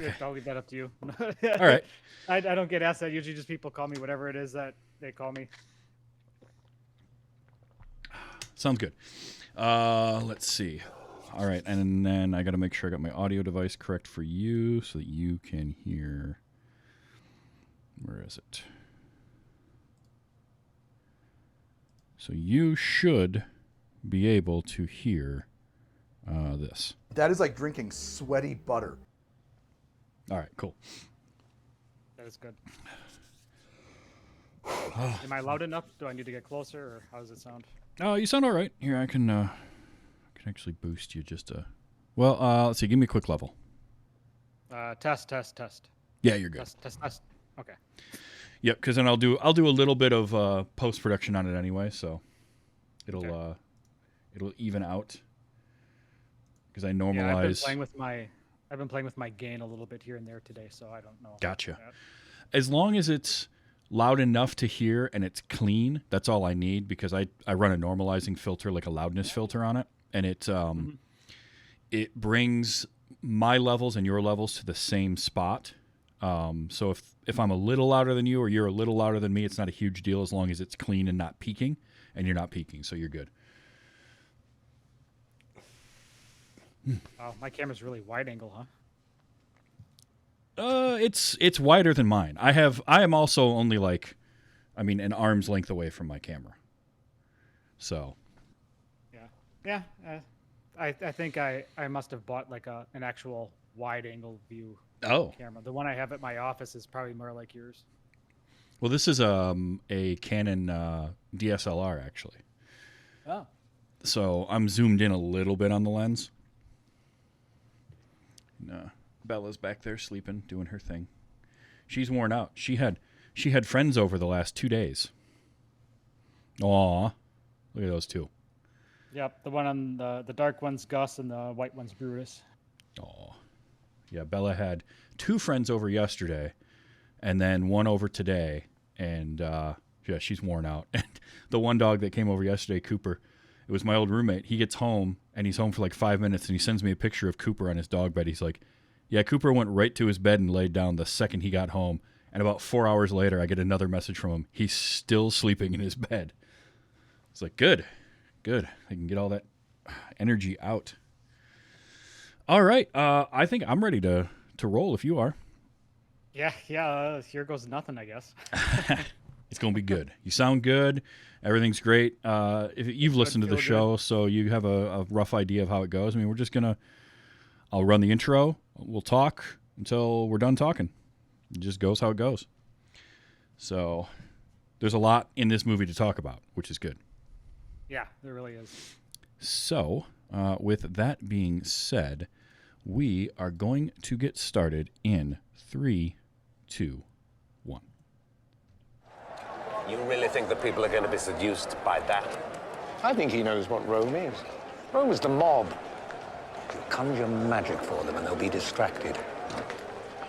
Okay. I'll leave that up to you. All right. I don't get asked that. Usually just people call me whatever it is that they call me. Sounds good. Let's see. All right, and then I got to make sure I got my audio device correct for you so that you can hear. Where is it? So you should be able to hear this. That is like drinking sweaty butter. All right, cool. That is good. Am I loud enough? Do I need to get closer, or how does it sound? Oh, you sound all right. Here, I can actually boost you just a. Well, let's see. Give me a quick level. Test. Yeah, you're good. Test. Okay. Yep, because then I'll do a little bit of post production on it anyway, so it'll even out. Because I normalize. Yeah, I've been playing with my gain a little bit here and there today, so I don't know. Gotcha. As long as it's loud enough to hear and it's clean, that's all I need, because I run a normalizing filter, like a loudness filter on it, and it brings my levels and your levels to the same spot. So if I'm a little louder than you or you're a little louder than me, it's not a huge deal as long as it's clean and not peaking, and you're not peaking, so you're good. Wow, my camera's really wide angle, huh? It's wider than mine. I am also only an arm's length away from my camera. So. Yeah. I think I must have bought like an actual wide angle view camera. The one I have at my office is probably more like yours. Well, this is a Canon DSLR actually. Oh. So I'm zoomed in a little bit on the lens. No. Bella's back there sleeping, doing her thing. She's worn out. She had friends over the last 2 days. Aw, look at those two. Yep, the one on the dark one's Gus and the white one's Brutus. Aw, yeah. Bella had 2 friends over yesterday, and then one over today, and yeah, she's worn out. And the one dog that came over yesterday, Cooper, it was my old roommate. He gets home and he's home for like 5 minutes, and he sends me a picture of Cooper on his dog bed. He's like, yeah, Cooper went right to his bed and laid down the second he got home. And about 4 hours later, I get another message from him. He's still sleeping in his bed. It's like, good. I can get all that energy out. All right. I think I'm ready to roll if you are. Yeah. Here goes nothing, I guess. It's going to be good. You sound good. Everything's great. If you've listened to the show, so you have a rough idea of how it goes. I mean, we're just going to... I'll run the intro. We'll talk until we're done talking. It just goes how it goes. So there's a lot in this movie to talk about, which is good. Yeah, there really is. So with that being said, we are going to get started in 3, 2, 1. You really think that people are going to be seduced by that? I think he knows what Rome is. Rome is the mob. You conjure magic for them and they'll be distracted.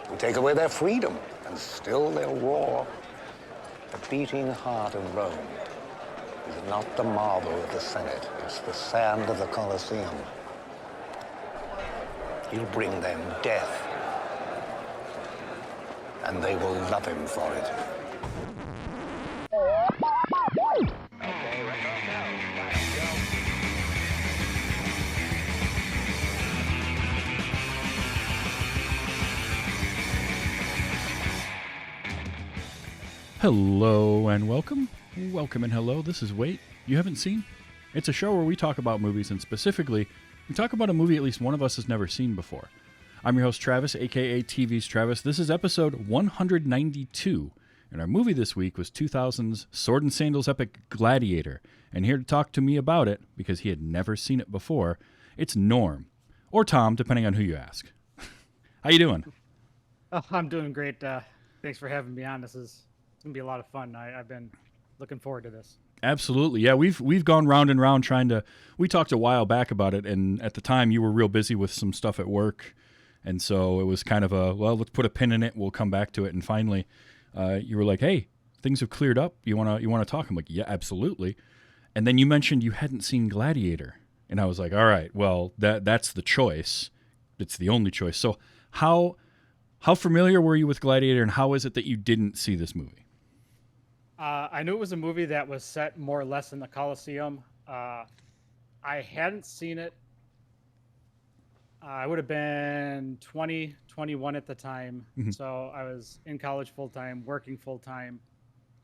We take away their freedom and still they'll roar. The beating heart of Rome is not the marble of the Senate, it's the sand of the Colosseum. He'll bring them death, and they will love him for it. Okay, right off now. Let's go. Hello and welcome. Welcome and hello. This is Wait You Haven't Seen. It's a show where we talk about movies, and specifically, we talk about a movie at least one of us has never seen before. I'm your host, Travis, aka TV's Travis. This is episode 192, and our movie this week was 2000's Sword and Sandals epic Gladiator. And here to talk to me about it, because he had never seen it before, it's Norm, or Tom, depending on who you ask. How you doing? Oh, I'm doing great. Thanks for having me on. It's gonna be a lot of fun. I've been looking forward to this. Absolutely. Yeah, we've gone round and round trying to... We talked a while back about it, and at the time you were real busy with some stuff at work, and so it was kind of a, well, let's put a pin in it, we'll come back to it, and finally you were like, hey, things have cleared up, you want to talk? I'm like, yeah, absolutely. And then you mentioned you hadn't seen Gladiator, and I was like, all right, well, that's the choice. It's the only choice. So how How familiar were you with Gladiator, and how is it that you didn't see this movie? I knew it was a movie that was set more or less in the Coliseum. I hadn't seen it. I would have been 20, 21 at the time. Mm-hmm. So I was in college full time, working full time.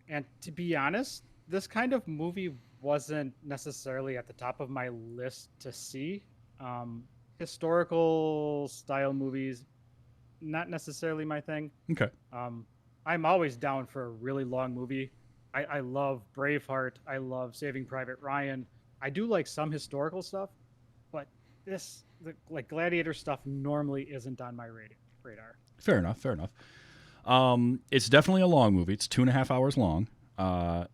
And to be honest, this kind of movie wasn't necessarily at the top of my list to see. Historical style movies, not necessarily my thing. Okay. I'm always down for a really long movie. I love Braveheart. I love Saving Private Ryan. I do like some historical stuff, but like Gladiator stuff normally isn't on my radar. Fair enough. It's definitely a long movie. It's 2.5 hours long.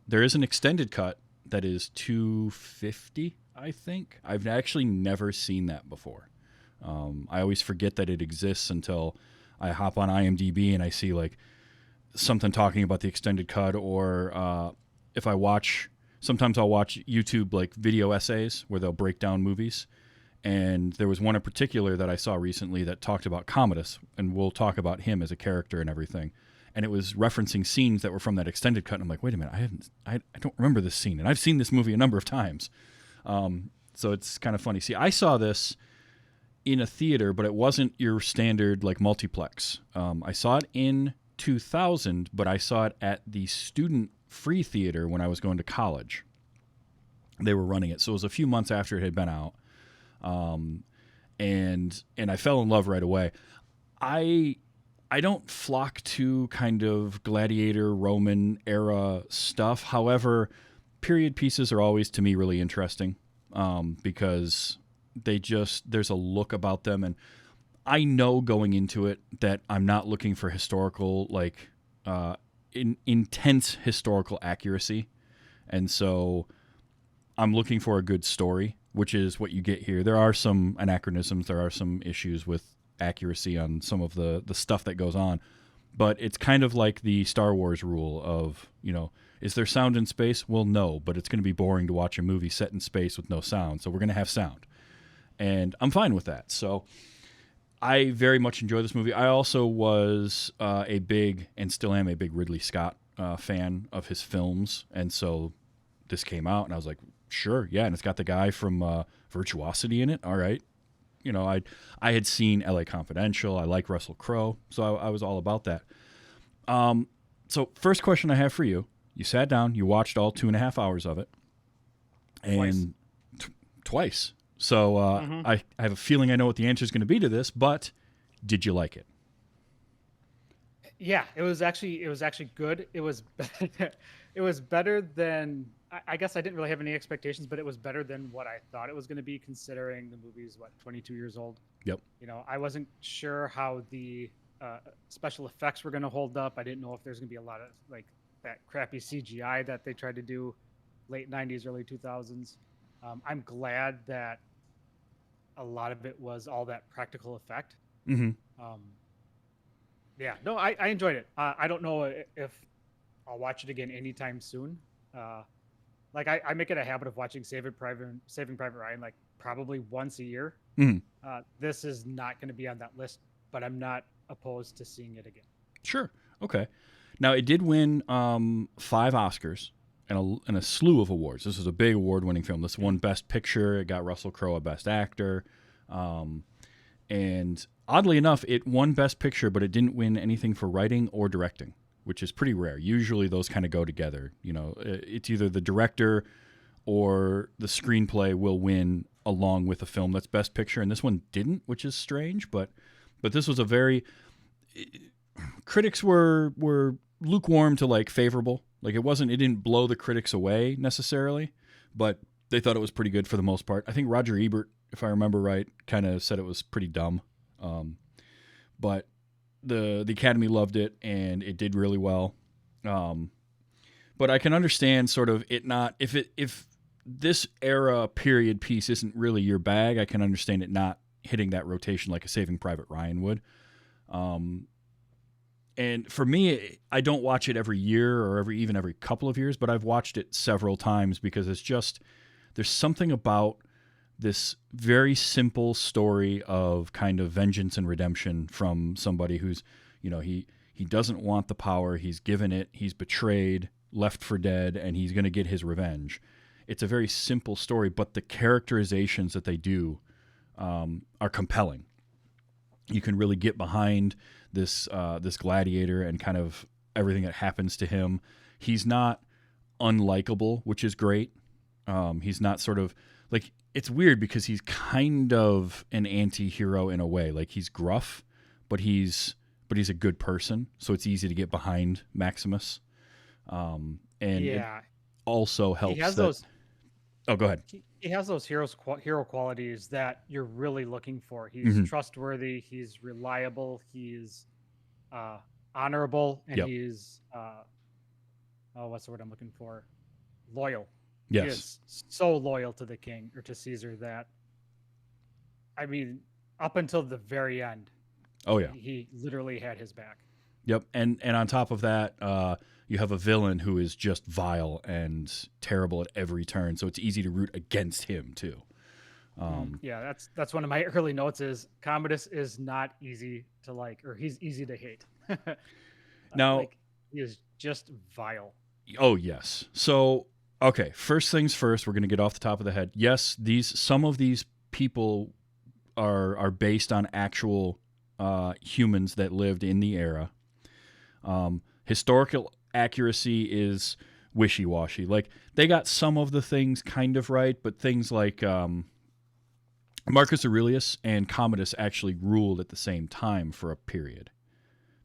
There is an extended cut that is $250, I think. I've actually never seen that before. I always forget that it exists until I hop on IMDb and I see like something talking about the extended cut, or if I watch, sometimes I'll watch YouTube like video essays where they'll break down movies. And there was one in particular that I saw recently that talked about Commodus, and we'll talk about him as a character and everything. And it was referencing scenes that were from that extended cut. And I'm like, wait a minute, I don't remember this scene, and I've seen this movie a number of times. So it's kind of funny. See, I saw this in a theater, but it wasn't your standard like multiplex. I saw it in 2000, but I saw it at the student free theater when I was going to college. They were running it, so it was a few months after it had been out. And I fell in love right away. I don't flock to kind of Gladiator Roman era stuff. However, period pieces are always to me really interesting, because there's a look about them, and I know going into it that I'm not looking for historical, like, intense historical accuracy. And so I'm looking for a good story, which is what you get here. There are some anachronisms. There are some issues with accuracy on some of the stuff that goes on. But it's kind of like the Star Wars rule of, is there sound in space? Well, no, but it's going to be boring to watch a movie set in space with no sound. So we're going to have sound. And I'm fine with that. So I very much enjoy this movie. I also was a big, and still am a big, Ridley Scott fan of his films. And so this came out, and I was like, sure, yeah. And it's got the guy from Virtuosity in it. All right. I had seen LA Confidential. I like Russell Crowe. So I was all about that. So first question I have for you. You sat down, you watched all 2.5 hours of it. And twice. So I have a feeling I know what the answer is going to be to this, but did you like it? Yeah, it was actually good. It was it was better than, I guess I didn't really have any expectations, but it was better than what I thought it was going to be, considering the movie's 22 years old. Yep. I wasn't sure how the special effects were going to hold up. I didn't know if there's going to be a lot of like that crappy CGI that they tried to do late 90s, early 2000s. I'm glad that a lot of it was all that practical effect. Mm-hmm. Yeah, no, I enjoyed it. I don't know if I'll watch it again anytime soon. Like I make it a habit of watching Saving Private Ryan like probably once a year. Mm-hmm. This is not going to be on that list, but I'm not opposed to seeing it again. Sure. Okay. Now it did win 5 Oscars and a slew of awards. This was a big award-winning film. This won Best Picture. It got Russell Crowe a Best Actor. And oddly enough, it won Best Picture, but it didn't win anything for writing or directing, which is pretty rare. Usually those kind of go together. It's either the director or the screenplay will win along with a film that's Best Picture, and this one didn't, which is strange. But this was a very critics were lukewarm to like favorable. Like it didn't blow the critics away necessarily, but they thought it was pretty good for the most part. I think Roger Ebert, if I remember right, kind of said it was pretty dumb. But the Academy loved it, and it did really well. But I can understand sort of it not, if this era period piece isn't really your bag, I can understand it not hitting that rotation like a Saving Private Ryan would. And for me, I don't watch it every year or every couple of years, but I've watched it several times because there's something about this very simple story of kind of vengeance and redemption from somebody who's, He doesn't want the power. He's given it. He's betrayed, left for dead, and he's going to get his revenge. It's a very simple story, but the characterizations that they do are compelling. You can really get behind this gladiator and kind of everything that happens to him. He's not unlikable, which is great. He's not sort of like, it's weird because he's kind of an anti-hero in a way. Like, he's gruff, but he's a good person, so it's easy to get behind Maximus. It also helps. He has those. Oh, go ahead. He has those hero qualities that you're really looking for. He's trustworthy. He's reliable. He's honorable, and he's what's the word I'm looking for? Loyal. Yes. He is so loyal to the king or to Caesar that, I mean, up until the very end. Oh yeah. He literally had his back. Yep. And on top of that, you have a villain who is just vile and terrible at every turn, so it's easy to root against him too. Yeah, that's one of my early notes is Commodus is not easy to like, or he's easy to hate. Now, he is just vile. Oh yes. So, okay, first things first, we're going to get off the top of the head. Yes, some of these people are based on actual humans that lived in the era. Historical accuracy is wishy-washy. Like, they got some of the things kind of right, but things like Marcus Aurelius and Commodus actually ruled at the same time for a period.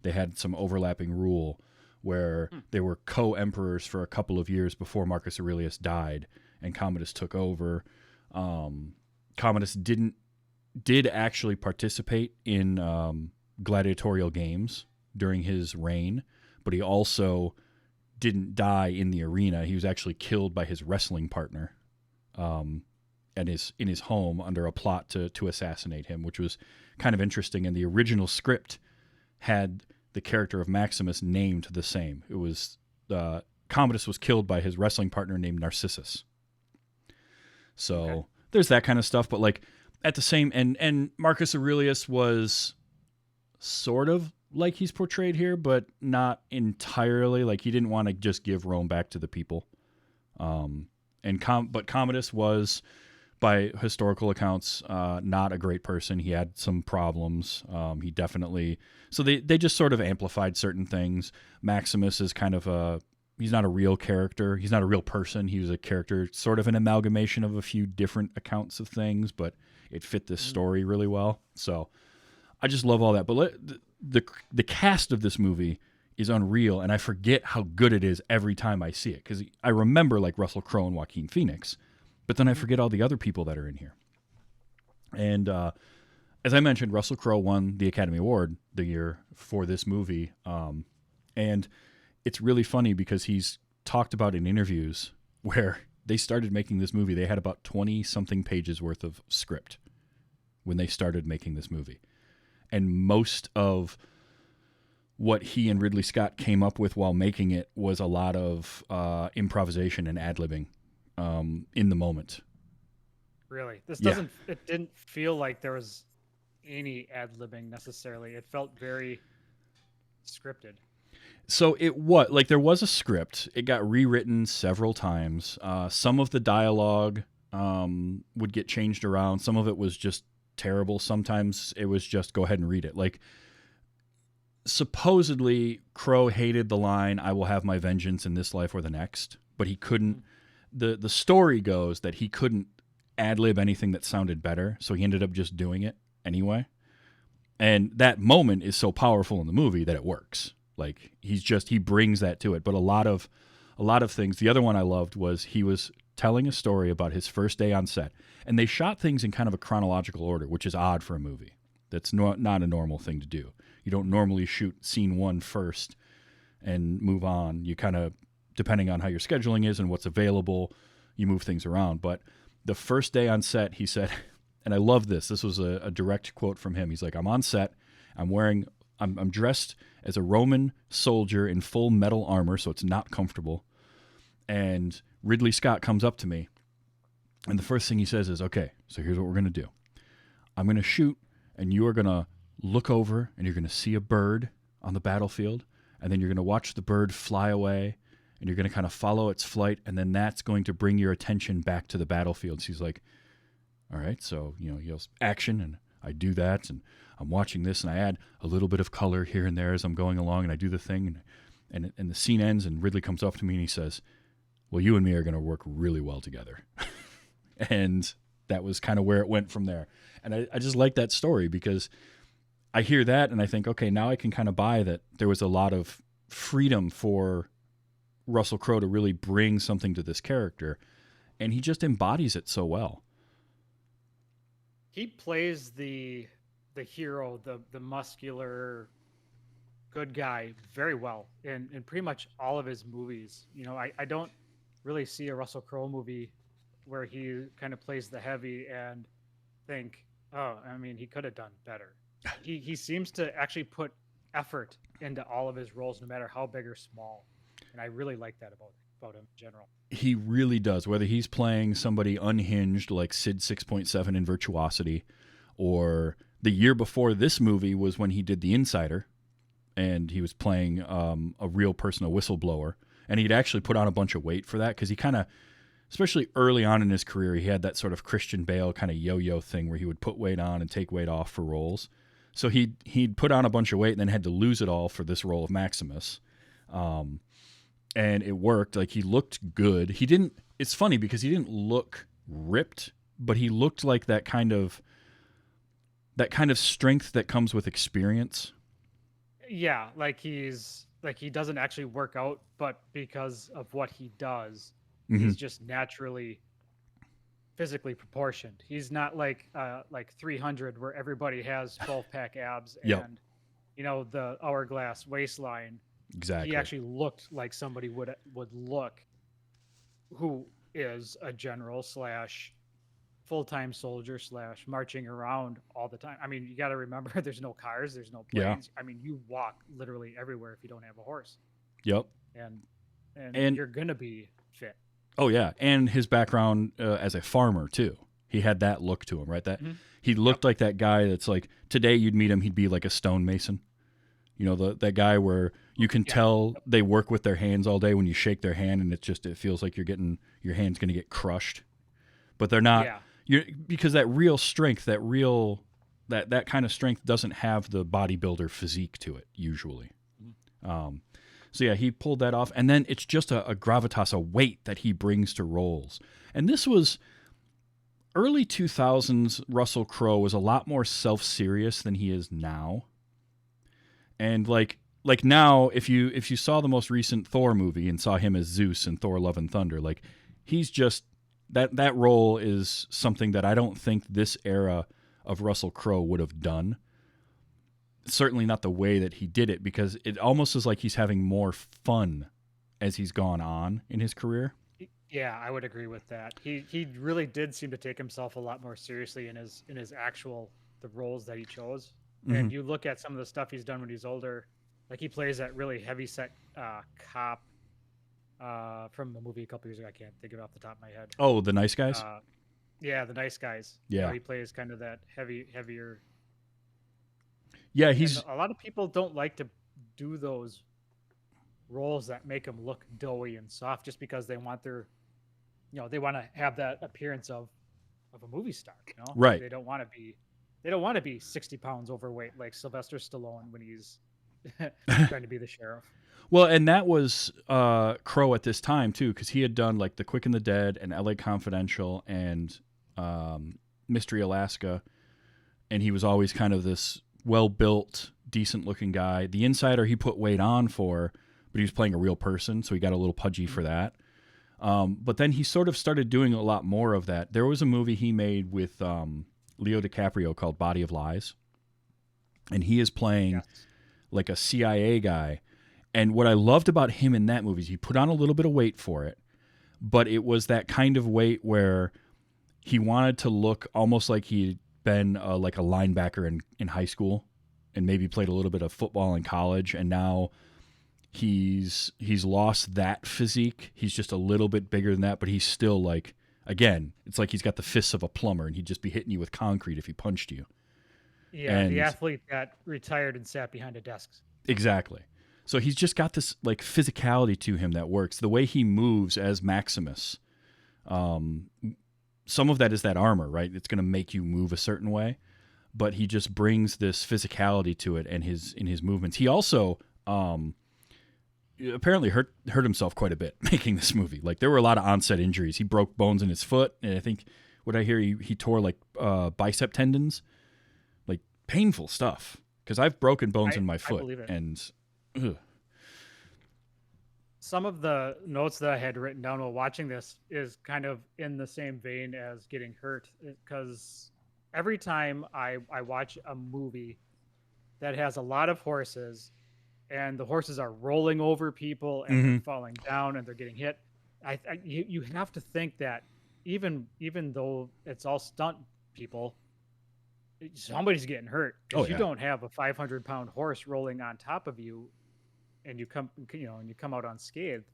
They had some overlapping rule where they were co-emperors for a couple of years before Marcus Aurelius died, and Commodus took over. Commodus did actually participate in gladiatorial games during his reign, but he also didn't die in the arena. He was actually killed by his wrestling partner and is in his home under a plot to assassinate him, which was kind of interesting. And the original script had the character of Maximus named the same. It was Commodus was killed by his wrestling partner named Narcissus. So there's that kind of stuff, but like at the same and Marcus Aurelius was sort of like he's portrayed here, but not entirely. Like, he didn't want to just give Rome back to the people. But Commodus was, by historical accounts, not a great person. He had some problems. He definitely, so they just sort of amplified certain things. Maximus is kind of he's not a real character. He's not a real person. He was a character, sort of an amalgamation of a few different accounts of things, but it fit this story really well. So I just love all that. But the cast of this movie is unreal, and I forget how good it is every time I see it, because I remember like Russel Crowe and Joaquin Phoenix, but then I forget all the other people that are in here. And as I mentioned, Russel Crowe won the Academy Award the year for this movie, and it's really funny because he's talked about in interviews where they started making this movie. They had about 20-something pages worth of script when they started making this movie. And most of what he and Ridley Scott came up with while making it was a lot of improvisation and ad-libbing in the moment. Really? It didn't feel like there was any ad-libbing necessarily. It felt very scripted. So there was a script. It got rewritten several times. Some of the dialogue would get changed around. Some of it was just terrible. Sometimes it was just go ahead and read it. Like, supposedly Crowe hated the line, "I will have my vengeance in this life or the next," but he couldn't. The story goes that he couldn't ad-lib anything that sounded better, so he ended up just doing it anyway. And that moment is so powerful in the movie that it works. Like, he brings that to it. But a lot of things. The other one I loved was he was telling a story about his first day on set, and they shot things in kind of a chronological order, which is odd for a movie. That's not a normal thing to do. You don't normally shoot scene 1 first and move on. You kind of, depending on how your scheduling is and what's available, you move things around. But the first day on set, he said, and I love this. This was a direct quote from him. He's like, "I'm on set. I'm dressed as a Roman soldier in full metal armor, so it's not comfortable. And Ridley Scott comes up to me, and the first thing he says is, 'Okay, so here's what we're going to do. I'm going to shoot, and you are going to look over, and you're going to see a bird on the battlefield, and then you're going to watch the bird fly away, and you're going to kind of follow its flight, and then that's going to bring your attention back to the battlefield. So he's like, all right, so, he yells action, and I do that, and I'm watching this, and I add a little bit of color here and there as I'm going along, and I do the thing, and the scene ends, and Ridley comes up to me, and he says, well, you and me are going to work really well together. And that was kind of where it went from there. And I just like that story because I hear that, and I think, okay, now I can kind of buy that there was a lot of freedom for Russell Crowe to really bring something to this character, and he just embodies it so well. He plays the hero, the muscular good guy very well in pretty much all of his movies. I don't really see a Russell Crowe movie where he kind of plays the heavy and think, oh, I mean, he could have done better. He seems to actually put effort into all of his roles, no matter how big or small. And I really like that about him in general. He really does. Whether he's playing somebody unhinged like Sid 6.7 in Virtuosity, or the year before this movie was when he did The Insider, and he was playing a real person, a whistleblower. And he'd actually put on a bunch of weight for that because he kind of, especially early on in his career, he had that sort of Christian Bale kind of yo-yo thing where he would put weight on and take weight off for roles. So he'd put on a bunch of weight and then had to lose it all for this role of Maximus. And it worked. Like, he looked good. It's funny because he didn't look ripped, but he looked like that kind of strength that comes with experience. Yeah, he doesn't actually work out, but because of what he does, he's just naturally physically proportioned. He's not like 300 where everybody has 12-pack abs and the hourglass waistline. Exactly. He actually looked like somebody would look, who is a general / full-time soldier / marching around all the time. I mean, you got to remember, there's no cars, there's no planes. Yeah. I mean, you walk literally everywhere if you don't have a horse. Yep. And you're gonna be fit. Oh yeah, and his background as a farmer too. He had that look to him, right? That he looked like that guy that's like, today you'd meet him, he'd be like a stonemason. That guy where you can tell they work with their hands all day. When you shake their hand, and it feels like your hand's going to get crushed, but they're not. Yeah. Because that real strength, that kind of strength doesn't have the bodybuilder physique to it usually. So yeah, he pulled that off, and then it's just a gravitas, a weight that he brings to roles. And this was early 2000s. Russell Crowe was a lot more self-serious than he is now. And like now, if you saw the most recent Thor movie and saw him as Zeus in Thor: Love and Thunder, like, he's just that role is something that I don't think this era of Russell Crowe would have done. Certainly not the way that he did it, because it almost is like he's having more fun as he's gone on in his career. Yeah, I would agree with that. He really did seem to take himself a lot more seriously in his the roles that he chose. And you look at some of the stuff he's done when he's older, like he plays that really heavy-set cop from a movie a couple years ago. I can't think of it off the top of my head. Oh, The Nice Guys? Yeah, The Nice Guys. Yeah. He plays kind of that heavier. Yeah, and a lot of people don't like to do those roles that make him look doughy and soft just because they want they want to have that appearance of a movie star, Right. They don't want to be 60 pounds overweight like Sylvester Stallone when he's trying to be the sheriff. Well, and that was Crowe at this time too, because he had done like The Quick and the Dead and LA Confidential and Mystery Alaska, and he was always kind of this well-built, decent-looking guy. The Insider he put weight on for, but he was playing a real person, so he got a little pudgy for that. But then he sort of started doing a lot more of that. There was a movie he made with Leo DiCaprio called Body of Lies, and he is playing like a CIA guy. And what I loved about him in that movie is he put on a little bit of weight for it, but it was that kind of weight where he wanted to look almost like he'd been like a linebacker in high school and maybe played a little bit of football in college, and now he's lost that physique. He's just a little bit bigger than that, but he's still like, again, it's like he's got the fists of a plumber, and he'd just be hitting you with concrete if he punched you. Yeah, and the athlete that retired and sat behind a desk Exactly. So he's just got this like physicality to him that works. The way he moves as Maximus, some of that is that armor, right? It's going to make you move a certain way, but he just brings this physicality to it and in his movements. He also apparently hurt himself quite a bit making this movie. Like there were a lot of onset injuries. He broke bones in his foot, and I think what I hear he tore like bicep tendons, like painful stuff. Because I've broken bones in my foot, I believe it. and ugh. Some of the notes that I had written down while watching this is kind of in the same vein as getting hurt, because every time I watch a movie that has a lot of horses and the horses are rolling over people and they're falling down and they're getting hit, you have to think that even though it's all stunt people, somebody's getting hurt, because you don't have a 500-pound horse rolling on top of you and you come out unscathed.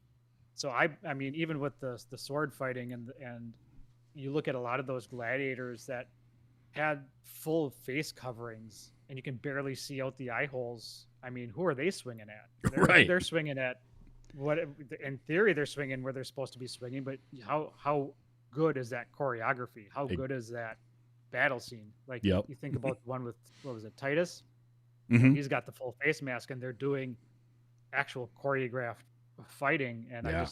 So I mean, even with the sword fighting and you look at a lot of those gladiators that had full face coverings and you can barely see out the eye holes. I mean, who are they swinging at? They're swinging at what, in theory, they're swinging where they're supposed to be swinging, but how good is that choreography? How good is that battle scene? Like you think about the one with, what was it, Titus? He's got the full face mask and they're doing actual choreographed fighting, and I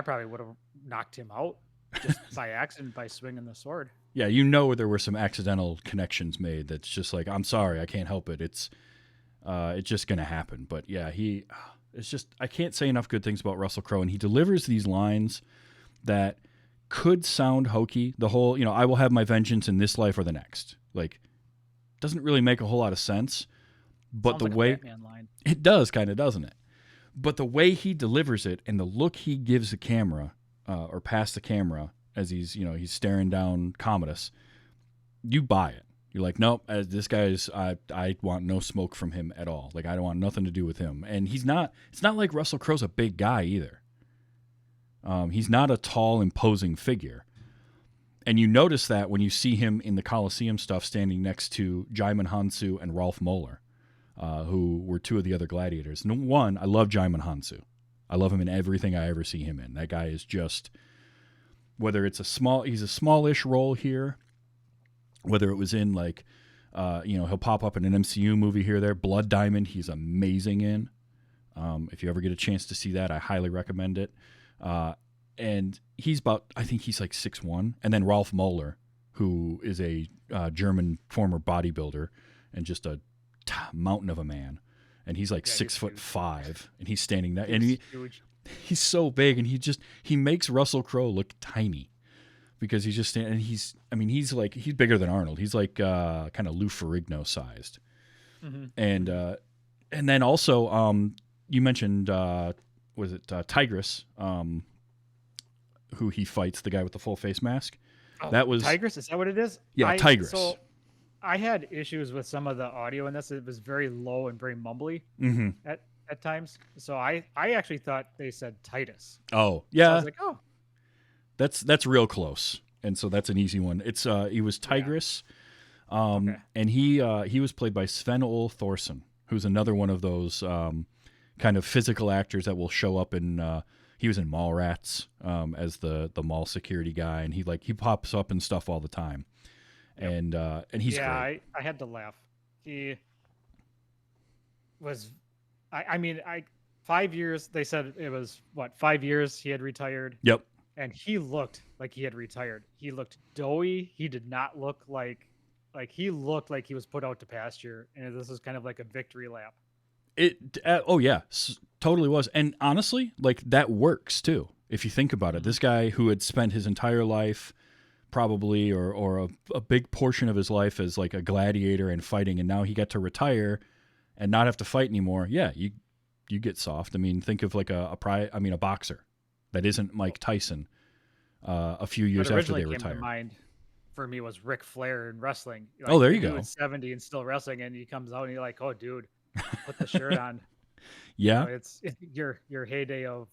probably would have knocked him out just by accident by swinging the sword. Yeah, there were some accidental connections made. That's just like, I'm sorry, I can't help it. It's just gonna happen. But yeah, it's just, I can't say enough good things about Russel Crowe, and he delivers these lines that could sound hokey. The whole, I will have my vengeance in this life or the next. Like, doesn't really make a whole lot of sense. But Sounds the like a way Batman line. It does, kind of, doesn't it? But the way he delivers it and the look he gives the camera, or past the camera, as he's staring down Commodus, you buy it. You're like, nope, this guy's, I want no smoke from him at all. Like, I don't want nothing to do with him. And it's not like Russel Crowe's a big guy either. He's not a tall, imposing figure. And you notice that when you see him in the Colosseum stuff standing next to Jaimin Hansu and Rolf Moeller, who were two of the other gladiators. One, I love Jaimin Hansu. I love him in everything I ever see him in. That guy is just, whether it's he's a smallish role here, whether it was in like, he'll pop up in an MCU movie here or there. Blood Diamond, he's amazing in. If you ever get a chance to see that, I highly recommend it. And I think he's like 6'1". And then Rolf Moeller, who is a German former bodybuilder and just a mountain of a man. And he's like 6'5", and he's standing there, and he's so big, and he makes Russel Crowe look tiny because he's just standing. And he's bigger than Arnold. He's like kind of Lou Ferrigno sized. And then also you mentioned was it Tigris, who he fights, the guy with the full face mask. Oh, that was Tigris. Is that what it is? Yeah, Tigris. So I had issues with some of the audio in this. It was very low and very mumbly at times. So I actually thought they said Titus. Oh, yeah. So I was like, oh. That's real close. And so that's an easy one. It's he was Tigris. And he was played by Sven Ole Thorsen, who's another one of those kind of physical actors that will show up in he was in Mallrats as the mall security guy, and he pops up and stuff all the time. And he's great. I had to laugh. He was, 5 years. They said it was 5 years he had retired. Yep. And he looked like he had retired. He looked doughy. He did not look like he looked like he was put out to pasture. And this was kind of like a victory lap. Totally was. And honestly, like, that works too. If you think about it, this guy who had spent his entire life probably or a big portion of his life as like a gladiator and fighting, and now he got to retire and not have to fight anymore. Yeah, you get soft. I mean, think of like a boxer that isn't Mike Tyson a few years after they retired. To mind for me was Ric Flair in wrestling. Like, there you go. 70 and still wrestling, and he comes out and you're like, oh, dude, put the shirt on. Yeah, it's your heyday of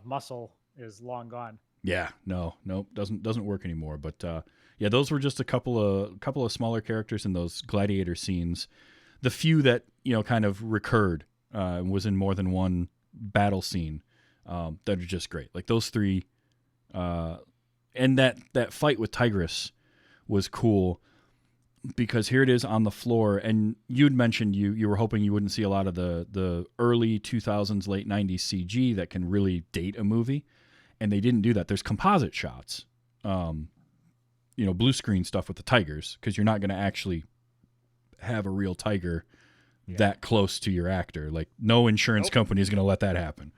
muscle is long gone. Yeah, no, doesn't work anymore. But those were just a couple of smaller characters in those gladiator scenes the few that kind of recurred, was in more than one battle scene, that are just great. Like those three, and that fight with Tigress was cool because here it is on the floor, and you'd mentioned you were hoping you wouldn't see a lot of the early 2000s, late 90s CG that can really date a movie, and they didn't do that. There's composite shots, blue screen stuff with the tigers, because you're not going to actually have a real tiger that close to your actor. Like no insurance company is going to let that happen.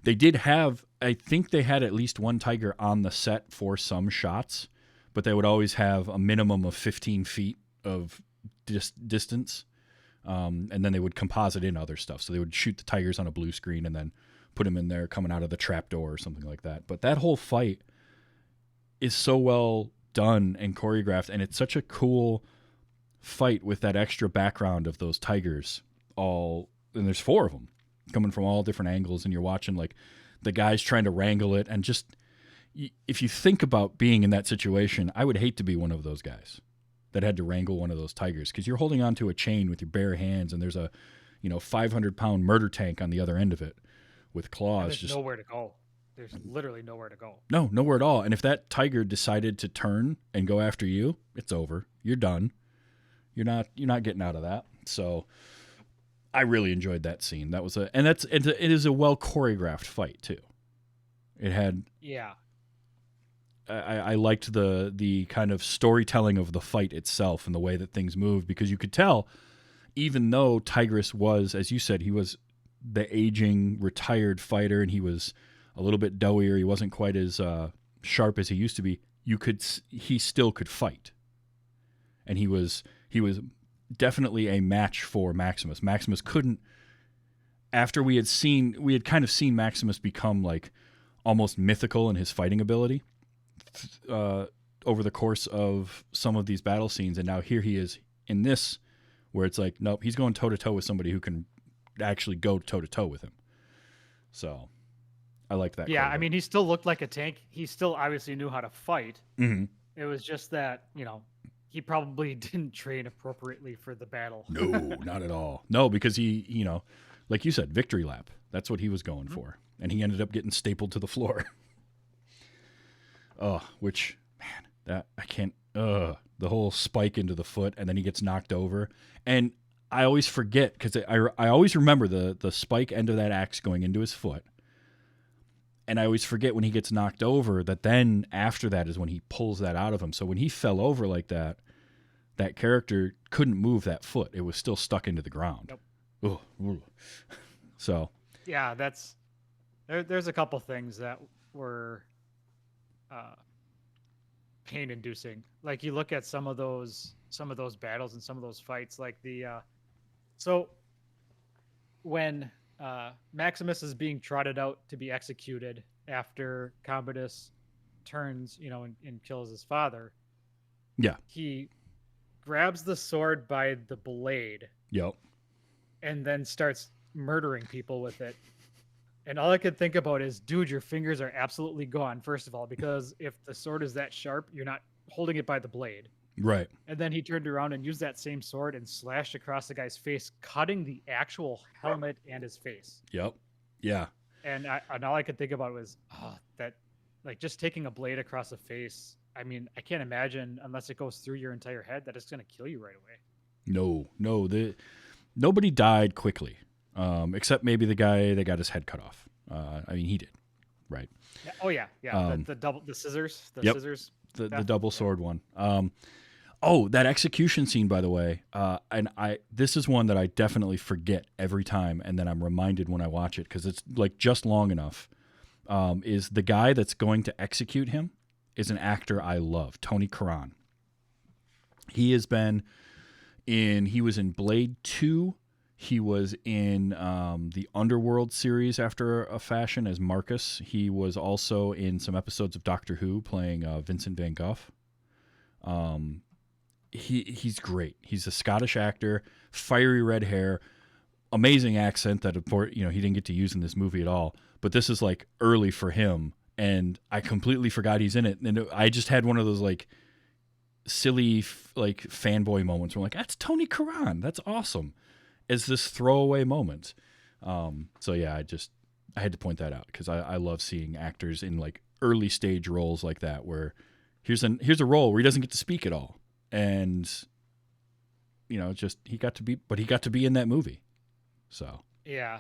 They did have, I think they had at least one tiger on the set for some shots, but they would always have a minimum of 15 feet of distance. And then they would composite in other stuff. So they would shoot the tigers on a blue screen and then put them in there coming out of the trapdoor or something like that. But that whole fight is so well done and choreographed, and it's such a cool fight with that extra background of those tigers and there's 4 of them coming from all different angles, and you're watching like the guys trying to wrangle it. And just, if you think about being in that situation, I would hate to be one of those guys that had to wrangle one of those tigers, because you're holding onto a chain with your bare hands, and there's a 500-pound murder tank on the other end of it with claws. There's nowhere to go. There's literally nowhere to go. No, nowhere at all. And if that tiger decided to turn and go after you, it's over. You're done. You're not getting out of that. So I really enjoyed that scene. That was it is a well choreographed fight too. It had, I liked the kind of storytelling of the fight itself and the way that things moved, because you could tell, even though Tigress was, as you said, he was the aging retired fighter, and he was a little bit doughier. He wasn't quite as sharp as he used to be. He still could fight, and he was definitely a match for Maximus. Maximus couldn't. After we had kind of seen Maximus become like almost mythical in his fighting ability over the course of some of these battle scenes, and now here he is in this, where it's like, nope, he's going toe to toe with somebody who can actually go toe to toe with him. So I liked that. Yeah, I mean, he still looked like a tank. He still obviously knew how to fight. Mm-hmm. It was just that, he probably didn't train appropriately for the battle. No, not at all. No, because he, like you said, victory lap. That's what he was going for. And he ended up getting stapled to the floor. Which, man, that I can't, the whole spike into the foot, and then he gets knocked over. And I always forget, because I always remember the spike end of that axe going into his foot. And I always forget when he gets knocked over that then after that is when he pulls that out of him. So when he fell over like that, that character couldn't move that foot. It was still stuck into the ground. Nope. Ooh. So. Yeah, there's a couple things that were pain-inducing. Like you look at some of those battles and some of those fights, like so when Maximus is being trotted out to be executed after Commodus turns, and kills his father. Yeah. He grabs the sword by the blade. Yep. And then starts murdering people with it. And all I could think about is, dude, your fingers are absolutely gone, first of all, because if the sword is that sharp, you're not holding it by the blade. Right. And then he turned around and used that same sword and slashed across the guy's face, cutting the actual helmet and his face. Yep. Yeah. And all I could think about was that, like, just taking a blade across the face. I mean, I can't imagine, unless it goes through your entire head, that it's going to kill you right away. No. Nobody died quickly, except maybe the guy that got his head cut off. I mean, he did. Right. Yeah. Oh yeah. The scissors. Yep. Scissors. The double sword one. That execution scene, by the way, and this is one that I definitely forget every time, and then I'm reminded when I watch it, because it's like just long enough. Is the guy that's going to execute him is an actor I love, Tony Curran. He was in Blade 2. He was in the Underworld series after a fashion as Marcus. He was also in some episodes of Doctor Who playing Vincent van Gogh. He's great. He's a Scottish actor, fiery red hair, amazing accent that he didn't get to use in this movie at all. But this is like early for him, and I completely forgot he's in it. And I just had one of those like, silly like fanboy moments where I'm like, that's Tony Karan, that's awesome, as this throwaway moment. So yeah, I had to point that out because I love seeing actors in like early stage roles like that where here's a role where he doesn't get to speak at all, and just he got to be in that movie. So Yeah,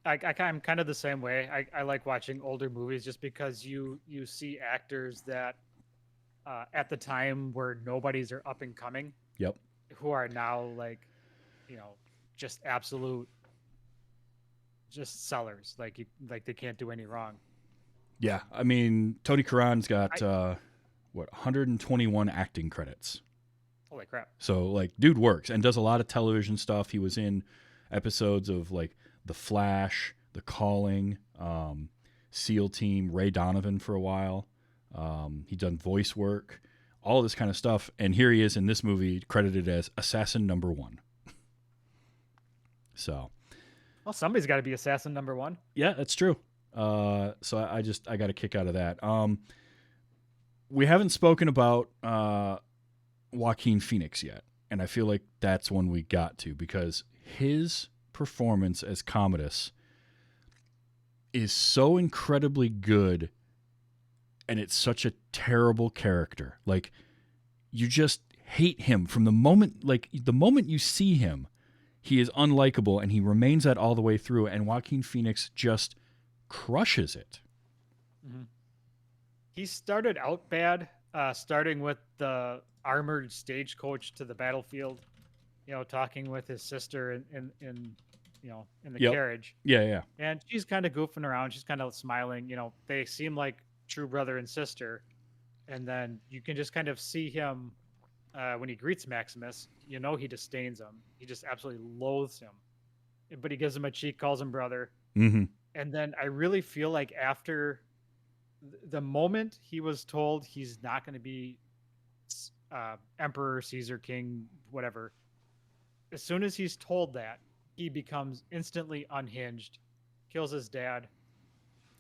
I'm kind of the same way. I like watching older movies just because you see actors that at the time where nobodies are up and coming, yep. who are now like, just absolute, just sellers. Like they can't do any wrong. Yeah, I mean Tony Karan's got 121 acting credits. Holy crap! So like, dude works and does a lot of television stuff. He was in episodes of like The Flash, The Calling, SEAL Team, Ray Donovan for a while. He'd done voice work, all this kind of stuff, and here he is in this movie credited as Assassin Number 1. So, well, somebody's got to be assassin number 1. yeah, that's true. So I got a kick out of that. We haven't spoken about Joaquin Phoenix yet, and I feel like that's one we got to because his performance as Commodus is so incredibly good, and it's such a terrible character. Like, you just hate him from the moment you see him. He is unlikable, and he remains that all the way through, and Joaquin Phoenix just crushes it. Mm-hmm. He started out bad, starting with the armored stagecoach to the battlefield, talking with his sister in the carriage. Yeah. And she's kind of goofing around. She's kind of smiling. They seem like true brother and sister. And then you can just kind of see him when he greets Maximus. He disdains him. He just absolutely loathes him. But he gives him a cheek, calls him brother. Mm-hmm. And then I really feel like after the moment he was told he's not going to be Emperor, Caesar, King, whatever, as soon as he's told that, he becomes instantly unhinged, kills his dad,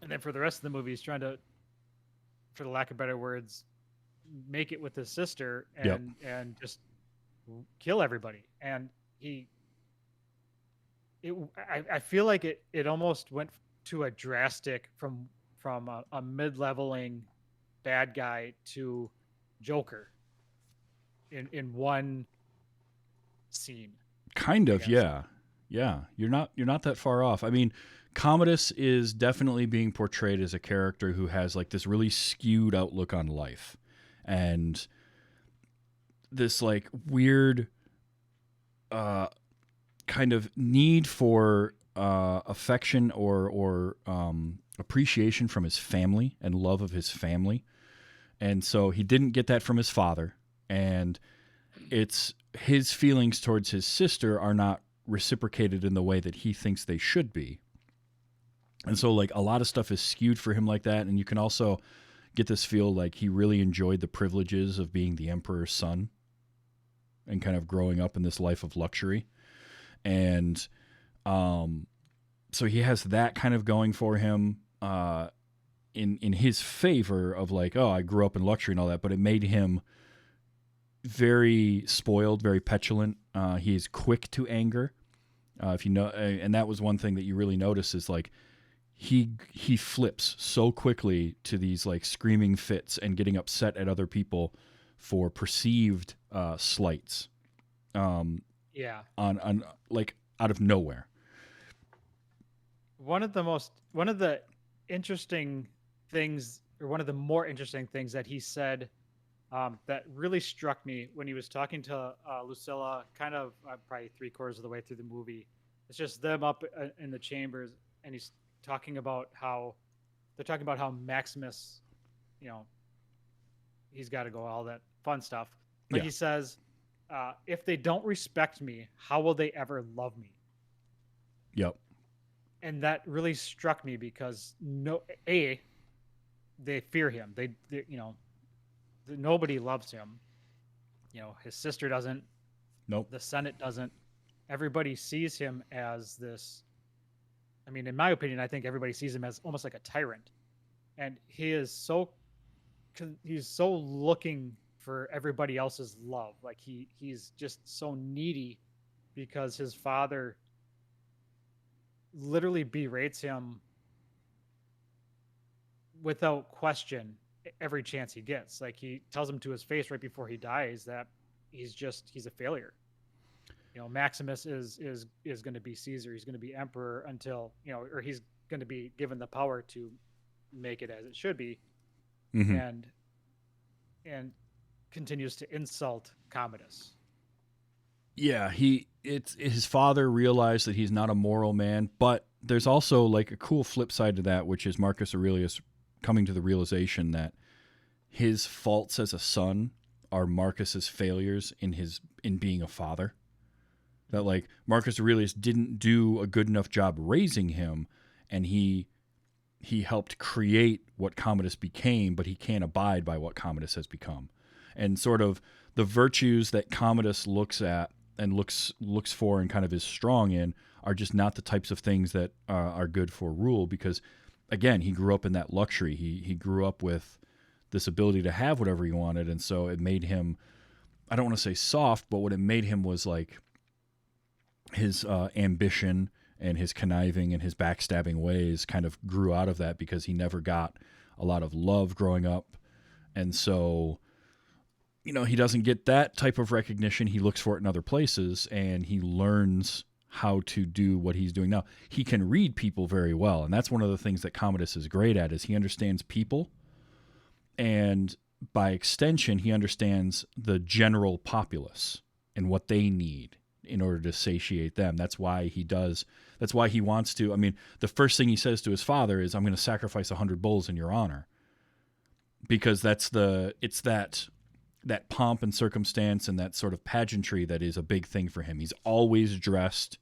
and then for the rest of the movie, he's trying to, for the lack of better words, make it with his sister and just kill everybody. And I feel like it almost went to a drastic from a mid-leveling bad guy to Joker in one scene. Kind of, yeah. Yeah, you're not that far off. I mean, Commodus is definitely being portrayed as a character who has like this really skewed outlook on life and this like weird kind of need for affection or appreciation from his family and love of his family. And so he didn't get that from his father, and it's his feelings towards his sister are not reciprocated in the way that he thinks they should be. And so like a lot of stuff is skewed for him like that, and you can also get this feel like he really enjoyed the privileges of being the emperor's son and kind of growing up in this life of luxury. And so he has that kind of going for him in his favor of like, oh, I grew up in luxury and all that, but it made him very spoiled, very petulant. He is quick to anger. If you know, and that was one thing that you really notice is like he flips so quickly to these like screaming fits and getting upset at other people for perceived slights. On like out of nowhere. One of the more interesting things that he said that really struck me when he was talking to Lucilla, kind of probably 3/4 of the way through the movie. It's just them up in the chambers, and he's talking about how Maximus, he's got to go, all that fun stuff. But he says, if they don't respect me, how will they ever love me? Yep. And that really struck me because they fear him. They nobody loves him. His sister doesn't. Nope. The Senate doesn't. Everybody sees him as this. I mean, in my opinion, I think everybody sees him as almost like a tyrant, and he's so looking for everybody else's love. Like he's just so needy because his father literally berates him without question every chance he gets. Like he tells him to his face right before he dies that he's a failure. You know, Maximus is going to be Caesar. He's going to be emperor until, you know, or he's going to be given the power to make it as it should be. Mm-hmm. And continues to insult Commodus. Yeah, it's his father realized that he's not a moral man, but there's also like a cool flip side to that, which is Marcus Aurelius coming to the realization that his faults as a son are Marcus's failures in being a father. That like Marcus Aurelius didn't do a good enough job raising him, and he helped create what Commodus became, but he can't abide by what Commodus has become. And sort of the virtues that Commodus looks at and looks for and kind of is strong in are just not the types of things that are good for rule, because again, he grew up in that luxury. He grew up with this ability to have whatever he wanted, and so it made him, I don't want to say soft, but what it made him was like his ambition and his conniving and his backstabbing ways kind of grew out of that because he never got a lot of love growing up. And so, you know, he doesn't get that type of recognition. He looks for it in other places, and he learns how to do what he's doing now. He can read people very well, and that's one of the things that Commodus is great at, is he understands people, and by extension, he understands the general populace and what they need in order to satiate them. That's why he wants to. I mean, the first thing he says to his father is, I'm going to sacrifice 100 bulls in your honor, because it's that pomp and circumstance and that sort of pageantry that is a big thing for him. He's always dressed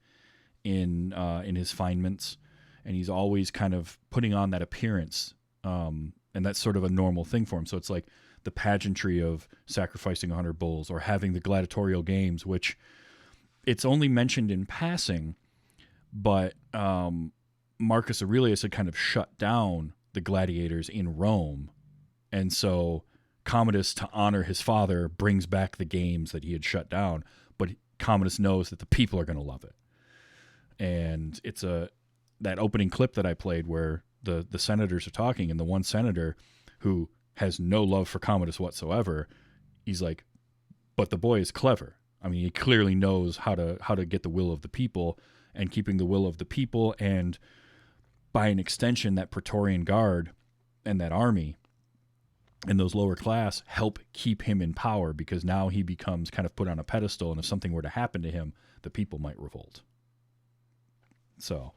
in his finements, and he's always kind of putting on that appearance, and that's sort of a normal thing for him. So it's like the pageantry of sacrificing 100 bulls or having the gladiatorial games, which it's only mentioned in passing, but Marcus Aurelius had kind of shut down the gladiators in Rome, and so Commodus, to honor his father, brings back the games that he had shut down, but Commodus knows that the people are going to love it. And it's that opening clip that I played where the senators are talking, and the one senator who has no love for Commodus whatsoever, he's like, but the boy is clever. I mean, he clearly knows how to get the will of the people, and keeping the will of the people, and by an extension, that Praetorian Guard and that army and those lower class help keep him in power, because now he becomes kind of put on a pedestal, and if something were to happen to him, the people might revolt. So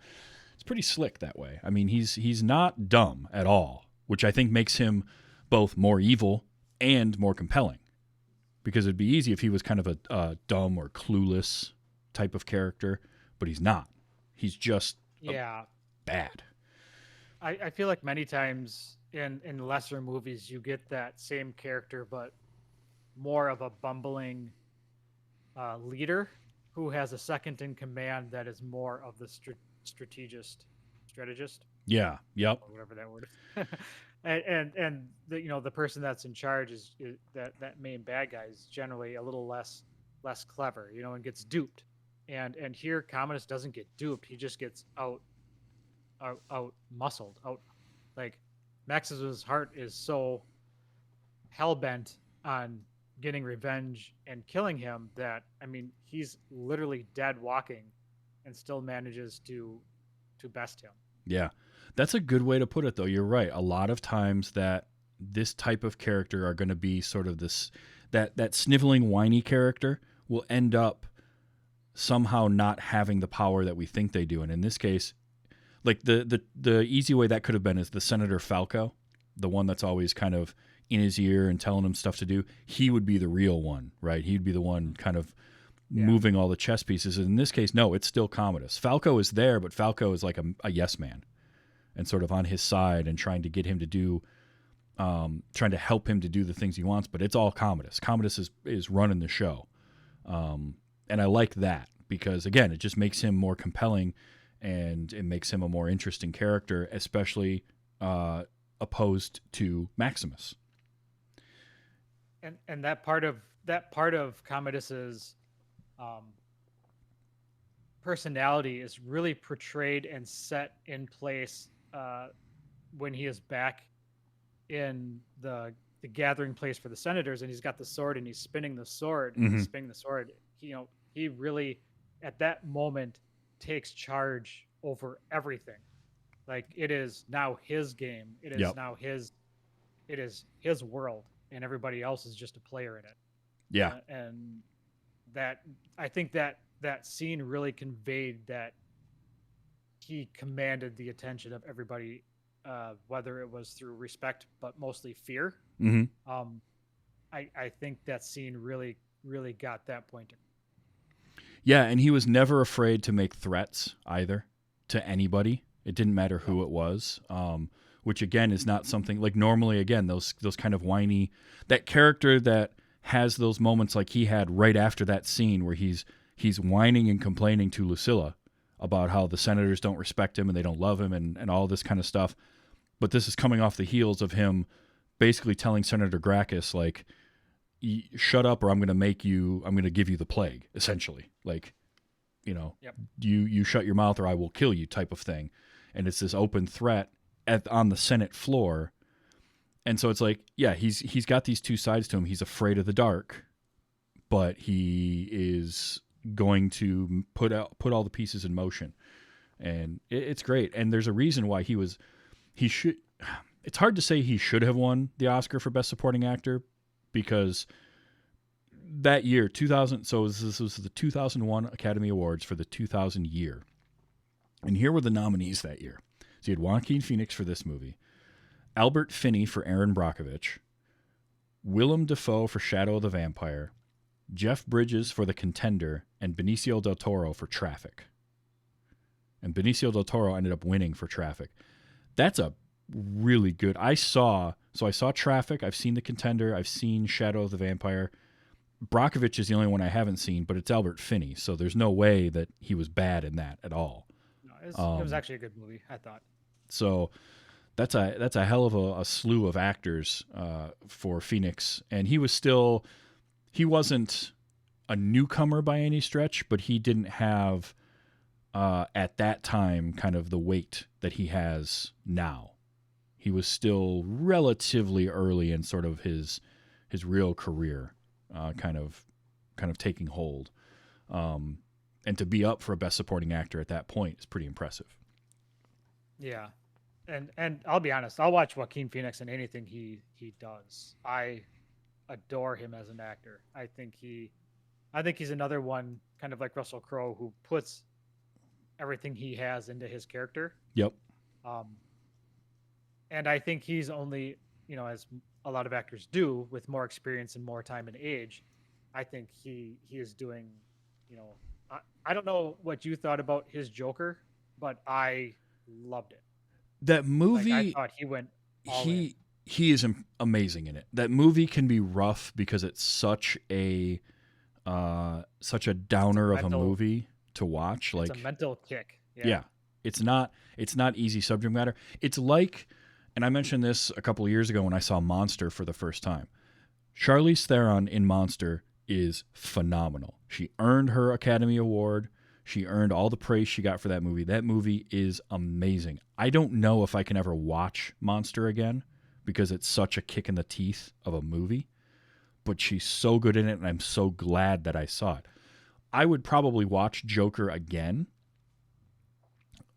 it's pretty slick that way. I mean, he's not dumb at all, which I think makes him both more evil and more compelling, because it'd be easy if he was kind of a dumb or clueless type of character, but he's not. He's just bad. I feel like many times in lesser movies you get that same character, but more of a bumbling leader who has a second in command that is more of the strategist. Yeah. Yep. Or whatever that word is. and the person that's in charge is that main bad guy is generally a little less clever, and gets duped. And here Commodus doesn't get duped. He just gets out muscled out. Like, Maximus's heart is so hell-bent on getting revenge and killing him that, I mean, he's literally dead walking and still manages to best him. Yeah. That's a good way to put it, though. You're right. A lot of times that this type of character are going to be sort of this, that sniveling, whiny character will end up somehow not having the power that we think they do. And in this case, like the easy way that could have been is the Senator Falco, the one that's always kind of in his ear and telling him stuff to do. He would be the real one, right? He'd be the one kind of moving all the chess pieces. And in this case, no, it's still Commodus. Falco is there, but Falco is like a yes man and sort of on his side and trying to get him to do, trying to help him to do the things he wants. But it's all Commodus. Commodus is running the show. And I like that because, again, it just makes him more compelling and it makes him a more interesting character, especially opposed to Maximus. and that part of Commodus's um, personality is really portrayed and set in place when he is back in the gathering place for the senators, and he's got the sword and he's spinning the sword. And he's spinning the sword. He really at that moment takes charge over everything. Like it is now his game. It is Yep. now his. It is his world, and everybody else is just a player in it. Yeah. And that I think that scene really conveyed that he commanded the attention of everybody, whether it was through respect, but mostly fear. hmm I think that scene really got that point. Yeah, and he was never afraid to make threats either to anybody. It didn't matter who it was, which again is not something like normally. Again, those kind of whiny, that character that has those moments like he had right after that scene where he's whining and complaining to Lucilla about how the senators don't respect him and they don't love him and all this kind of stuff. But this is coming off the heels of him basically telling Senator Gracchus, like, shut up or I'm going to give you the plague, essentially. Like, Yep. you shut your mouth or I will kill you type of thing. And it's this open threat on the Senate floor. And so it's like, yeah, he's got these two sides to him. He's afraid of the dark, but he is going to put all the pieces in motion. And it's great. And there's a reason why it's hard to say he should have won the Oscar for Best Supporting Actor, because that year, 2000, so this was the 2001 Academy Awards for the 2000 year. And here were the nominees that year. So you had Joaquin Phoenix for this movie, Albert Finney for Aaron Brockovich, Willem Dafoe for Shadow of the Vampire, Jeff Bridges for The Contender, and Benicio del Toro for Traffic. And Benicio del Toro ended up winning for Traffic. That's a really good. I saw Traffic, I've seen The Contender, I've seen Shadow of the Vampire. Brockovich is the only one I haven't seen, but it's Albert Finney, so there's no way that he was bad in that at all. No, it was actually a good movie, I thought. So that's a hell of a slew of actors for Phoenix, and he wasn't a newcomer by any stretch, but he didn't have at that time kind of the weight that he has now. He was still relatively early in sort of his real career, kind of taking hold, and to be up for a Best Supporting Actor at that point is pretty impressive. Yeah, and I'll be honest, I'll watch Joaquin Phoenix in anything he does. I adore him as an actor. I think he's another one, kind of like Russell Crowe, who puts everything he has into his character. Yep. And I think he's only, as a lot of actors do, with more experience and more time and age, I think he is doing, I don't know what you thought about his Joker, but I loved it. That movie, I thought he went all in. He is amazing in it. That movie can be rough because it's such a downer of a movie to watch. It's a mental kick. Yeah. It's not easy subject matter. It's like, and I mentioned this a couple of years ago when I saw Monster for the first time. Charlize Theron in Monster is phenomenal. She earned her Academy Award. She earned all the praise she got for that movie. That movie is amazing. I don't know if I can ever watch Monster again because it's such a kick in the teeth of a movie, but she's so good in it, and I'm so glad that I saw it. I would probably watch Joker again,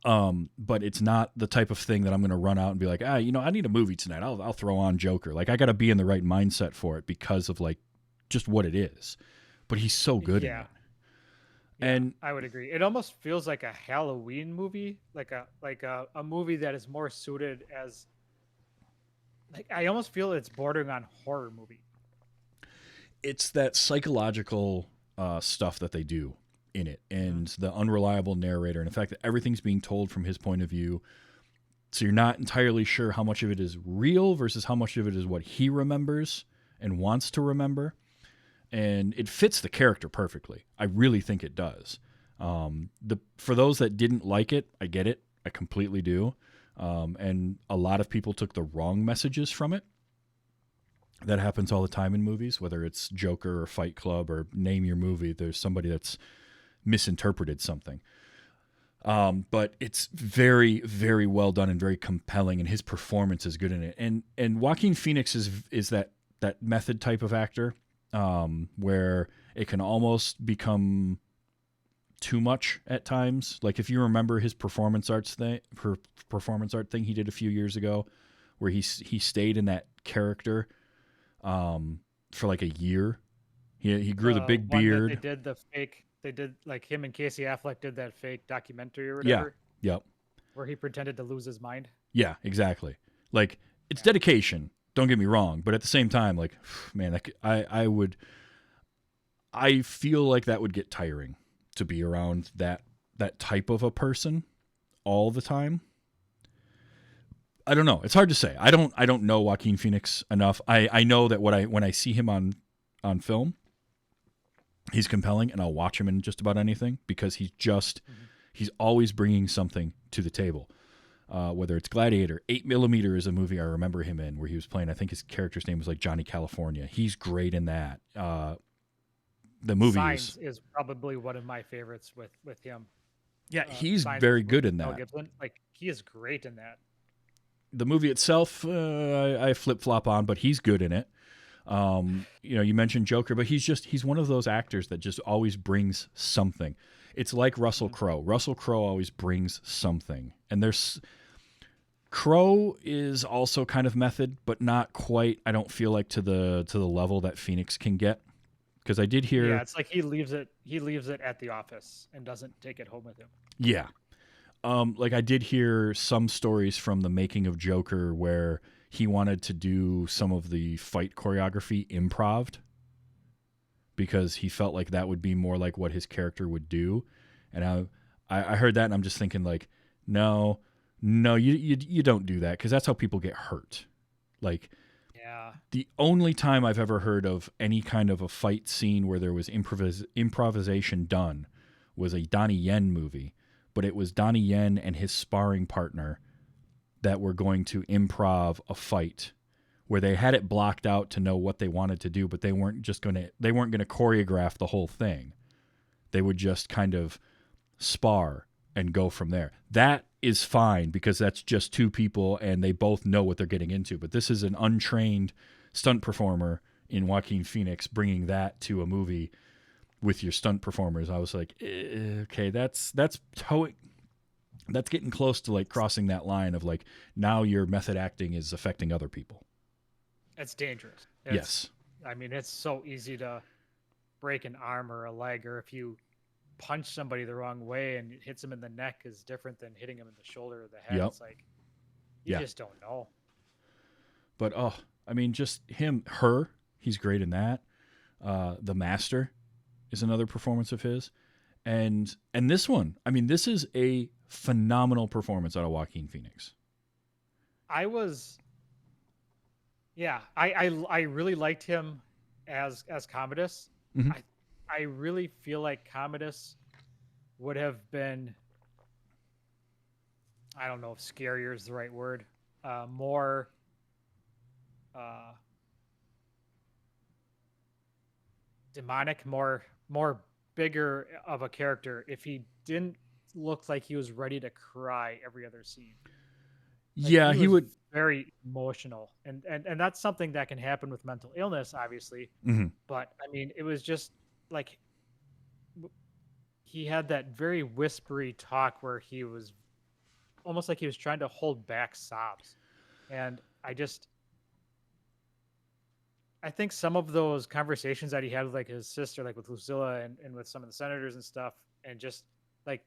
but it's not the type of thing that I'm going to run out and be like, I need a movie tonight. I'll throw on Joker. Like, I got to be in the right mindset for it because of like just what it is. But he's so good in it. Yeah, and I would agree. It almost feels like a Halloween movie, like a movie that is more suited as, like, I almost feel it's bordering on horror movie. It's that psychological stuff that they do in it, and the unreliable narrator, and the fact that everything's being told from his point of view. So you're not entirely sure how much of it is real versus how much of it is what he remembers and wants to remember. And it fits the character perfectly. I really think it does. For those that didn't like it, I get it. I completely do. And a lot of people took the wrong messages from it. That happens all the time in movies, whether it's Joker or Fight Club or name your movie. There's somebody that's misinterpreted something. But it's very, very well done and very compelling, and his performance is good in it. And Joaquin Phoenix is that method type of actor, where it can almost become too much at times. Like if you remember his performance art thing he did a few years ago, where he stayed in that character for like a year. He grew the big beard. They did like him and Casey Affleck did that fake documentary or whatever. Yeah. Yep. Where he pretended to lose his mind. Yeah, exactly. Like it's dedication. Don't get me wrong, but at the same time, like, man, I feel like that would get tiring to be around that type of a person all the time. I don't know. It's hard to say. I don't know Joaquin Phoenix enough. I know that when I see him on film, he's compelling, and I'll watch him in just about anything because he's always bringing something to the table. Whether it's Gladiator, 8mm is a movie I remember him in where he was playing. I think his character's name was like Johnny California. He's great in that. The movie is probably one of my favorites with him. Yeah, he's very good in that. Gibson, like he is great in that. The movie itself, I flip-flop on, but he's good in it. You mentioned Joker, but he's one of those actors that just always brings something. It's like Russell Crowe. Russell Crowe always brings something. And Crowe is also kind of method, but not quite, I don't feel like to the level that Phoenix can get. Because I did hear... Yeah, it's like he leaves it at the office and doesn't take it home with him. Yeah. Like I did hear some stories from the making of Joker where he wanted to do some of the fight choreography improv'd because he felt like that would be more like what his character would do. And I heard that and I'm just thinking like, no, you don't do that because that's how people get hurt. Like, yeah. The only time I've ever heard of any kind of a fight scene where there was improvisation done was a Donnie Yen movie. But it was Donnie Yen and his sparring partner that were going to improv a fight where they had it blocked out to know what they wanted to do, but they weren't going to choreograph the whole thing. They would just kind of spar and go from there. That is fine because that's just two people and they both know what they're getting into. But this is an untrained stunt performer in Joaquin Phoenix bringing that to a movie with your stunt performers. I was like, okay, that's getting close to like crossing that line of like now your method acting is affecting other people. It's dangerous. Yes. I mean, it's so easy to break an arm or a leg, or if you punch somebody the wrong way and it hits them in the neck is different than hitting them in the shoulder or the head. Yep. It's like, you just don't know. But, I mean, just he's great in that. The Master is another performance of his. And this one, I mean, this is a phenomenal performance out of Joaquin Phoenix. I really liked him as Commodus. Mm-hmm. I really feel like Commodus would have been, I don't know if scarier is the right word, more demonic, more bigger of a character if he didn't look like he was ready to cry every other scene. Like, yeah, he would very emotional, and that's something that can happen with mental illness, obviously. Mm-hmm. But I mean, it was just like he had that very whispery talk where he was almost like he was trying to hold back sobs, and I think some of those conversations that he had with like his sister, like with Lucilla and with some of the senators and stuff, and just like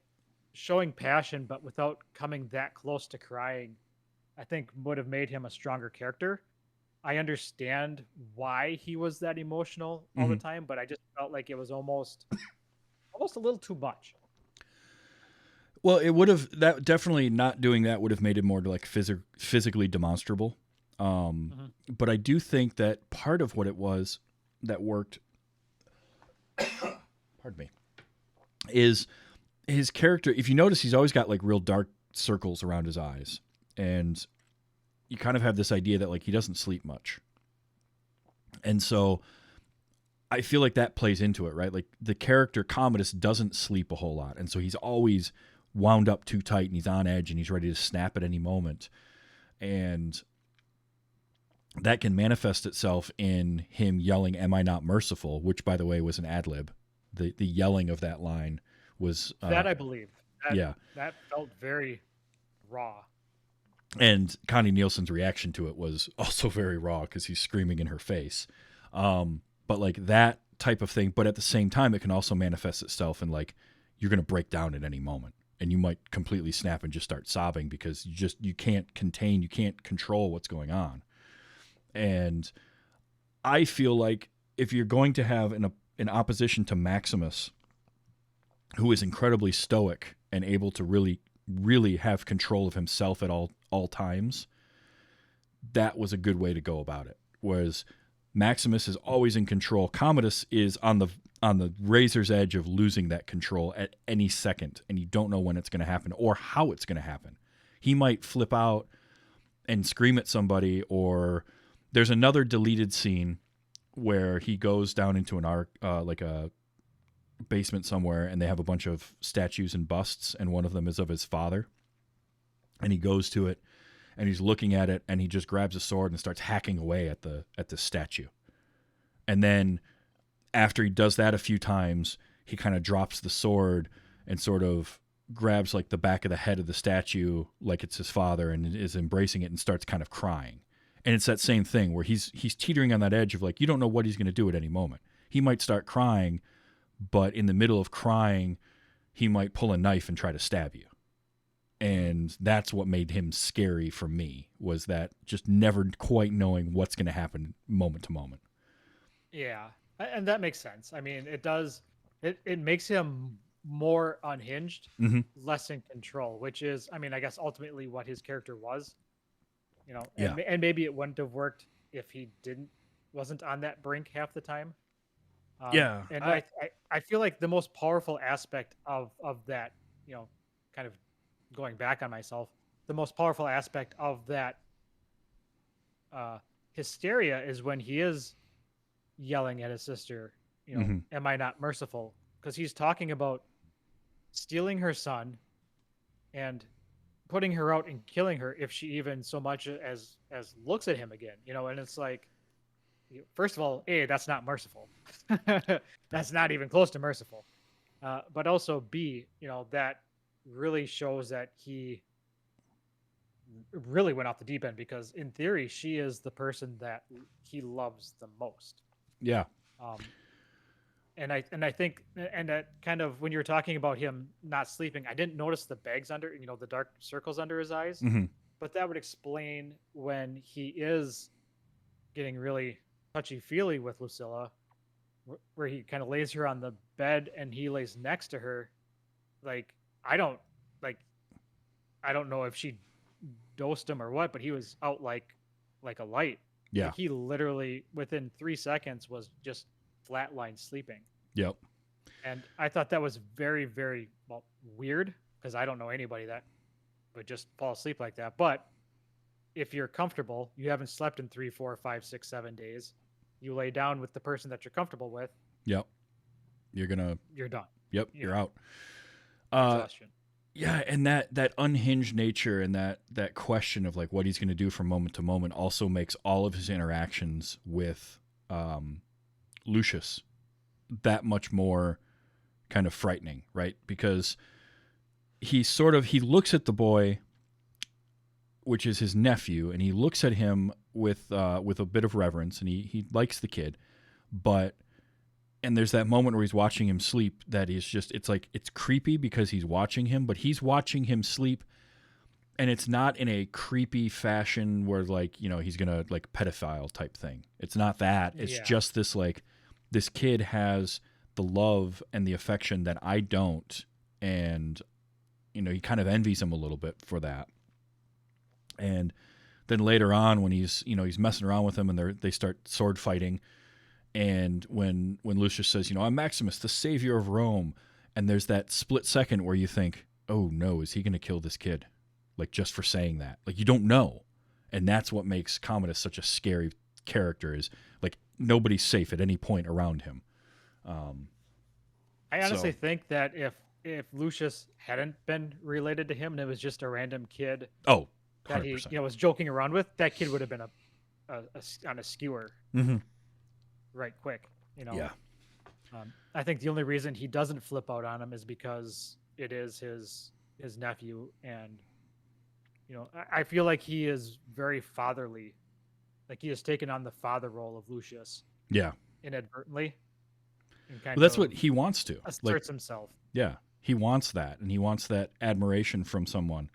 showing passion, but without coming that close to crying, I think would have made him a stronger character. I understand why he was that emotional all the time, but I just felt like it was almost a little too much. Well, it would have, that definitely not doing that would have made it more like physically demonstrable. But I do think that part of what it was that worked, pardon me, is his character. If you notice, he's always got like real dark circles around his eyes. And you kind of have this idea that like he doesn't sleep much. And so I feel like that plays into it, right? Like the character Commodus doesn't sleep a whole lot. And so he's always wound up too tight and he's on edge and he's ready to snap at any moment. And that can manifest itself in him yelling, "Am I not merciful?" Which, by the way, was an ad lib. The yelling of that line was... that I believe. Yeah. That felt very raw. And Connie Nielsen's reaction to it was also very raw because he's screaming in her face. But like that type of thing. But at the same time, it can also manifest itself in like you're going to break down at any moment. And you might completely snap and just start sobbing because you can't contain, you can't control what's going on. And I feel like if you're going to have an opposition to Maximus, who is incredibly stoic and able to really, really have control of himself at all times, that was a good way to go about it. Whereas Maximus is always in control. Commodus is on the razor's edge of losing that control at any second, and you don't know when it's going to happen or how it's going to happen. He might flip out and scream at somebody, or there's another deleted scene where he goes down into an like a basement somewhere, and they have a bunch of statues and busts, and one of them is of his father. And he goes to it, and he's looking at it, and he just grabs a sword and starts hacking away at the statue. And then after he does that a few times, he kind of drops the sword and sort of grabs like the back of the head of the statue like it's his father and is embracing it and starts kind of crying. And it's that same thing where he's teetering on that edge of like, you don't know what he's going to do at any moment. He might start crying, but in the middle of crying, he might pull a knife and try to stab you. And that's what made him scary for me, was that just never quite knowing what's going to happen moment to moment. Yeah, and that makes sense. I mean, it does. It makes him more unhinged, less in control, which is, I mean, I guess ultimately what his character was. You know, and maybe it wouldn't have worked if he wasn't on that brink half the time. And I feel like the most powerful aspect of that, you know, kind of going back on myself, the most powerful aspect of that hysteria is when he is yelling at his sister, you know, "Am I not merciful?" Because he's talking about stealing her son and putting her out and killing her if she even so much as looks at him again, you know. And it's like, first of all, that's not merciful. That's not even close to merciful. But also B, you know, that really shows that he really went off the deep end, because in theory, she is the person that he loves the most. Yeah. And I think, and that kind of, when you were talking about him not sleeping, I didn't notice the bags under, you know, the dark circles under his eyes, but that would explain when he is getting really touchy-feely with Lucilla, where he kind of lays her on the bed and he lays next to her. Like, I don't know if she dosed him or what, but he was out like a light. Yeah. Like, he literally within 3 seconds was just flatline sleeping. Yep. And I thought that was very, very weird, because I don't know anybody that would just fall asleep like that. But if you're comfortable, you haven't slept in 3, 4, 5, 6, 7 days, you lay down with the person that you're comfortable with. Yep. You're done. Yep. You're out. Exhaustion. Yeah, and that unhinged nature and that question of like what he's going to do from moment to moment also makes all of his interactions with Lucius that much more kind of frightening, right? Because he looks at the boy, which is his nephew, and he looks at him with a bit of reverence, and he likes the kid, and there's that moment where he's watching him sleep that is just, it's like, it's creepy because he's watching him, but he's watching him sleep, and it's not in a creepy fashion where, like, you know, he's gonna like pedophile type thing. It's not that. It's just this, like, this kid has the love and the affection that I don't, and, you know, he kind of envies him a little bit for that. And then later on, when he's messing around with him and they start sword fighting, and when Lucius says, you know, "I'm Maximus, the savior of Rome," and there's that split second where you think, oh no, is he going to kill this kid? Like, just for saying that. Like, you don't know. And that's what makes Commodus such a scary character, is like nobody's safe at any point around him. I honestly think that if Lucius hadn't been related to him and it was just a random kid Oh, that 100%. he was joking around with, that kid would have been on a skewer Mm-hmm. right quick. Yeah. I think the only reason he doesn't flip out on him is because it is his nephew, and I feel like he is very fatherly, like he has taken on the father role of Lucius Yeah. inadvertently, and kind Well, that's of what he wants to. asserts himself. Yeah, he wants that, and he wants that admiration from someone.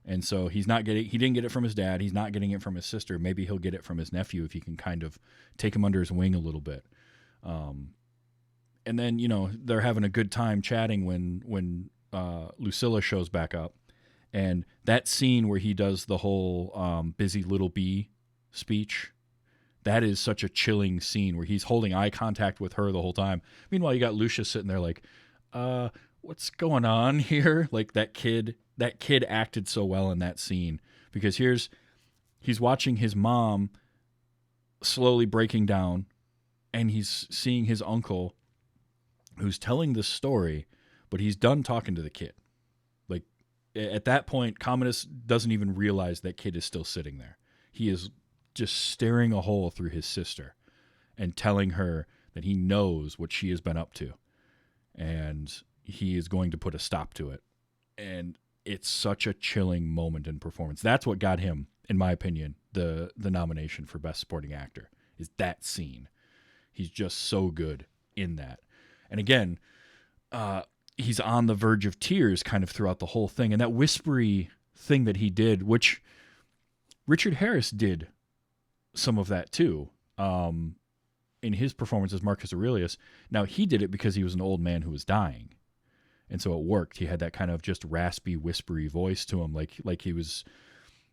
And so he didn't get it from his dad. He's not getting it from his sister. Maybe he'll get it from his nephew if he can kind of take him under his wing a little bit. And then, they're having a good time chatting when Lucilla shows back up. And that scene where he does the whole busy little bee speech, that is such a chilling scene where he's holding eye contact with her the whole time. Meanwhile, you got Lucius sitting there like, what's going on here? Like that kid acted so well in that scene, because he's watching his mom slowly breaking down, and he's seeing his uncle who's telling this story, but he's done talking to the kid. Like at that point, Commodus doesn't even realize that kid is still sitting there. He is just staring a hole through his sister and telling her that he knows what she has been up to, and he is going to put a stop to it. And it's such a chilling moment in performance. That's what got him, in my opinion, the nomination for Best Supporting Actor, is that scene. He's just so good in that. And again, he's on the verge of tears kind of throughout the whole thing. And that whispery thing that he did, which Richard Harris did some of that too, in his performance as Marcus Aurelius. Now, he did it because he was an old man who was dying. And so it worked. He had that kind of just raspy, whispery voice to him, like he was,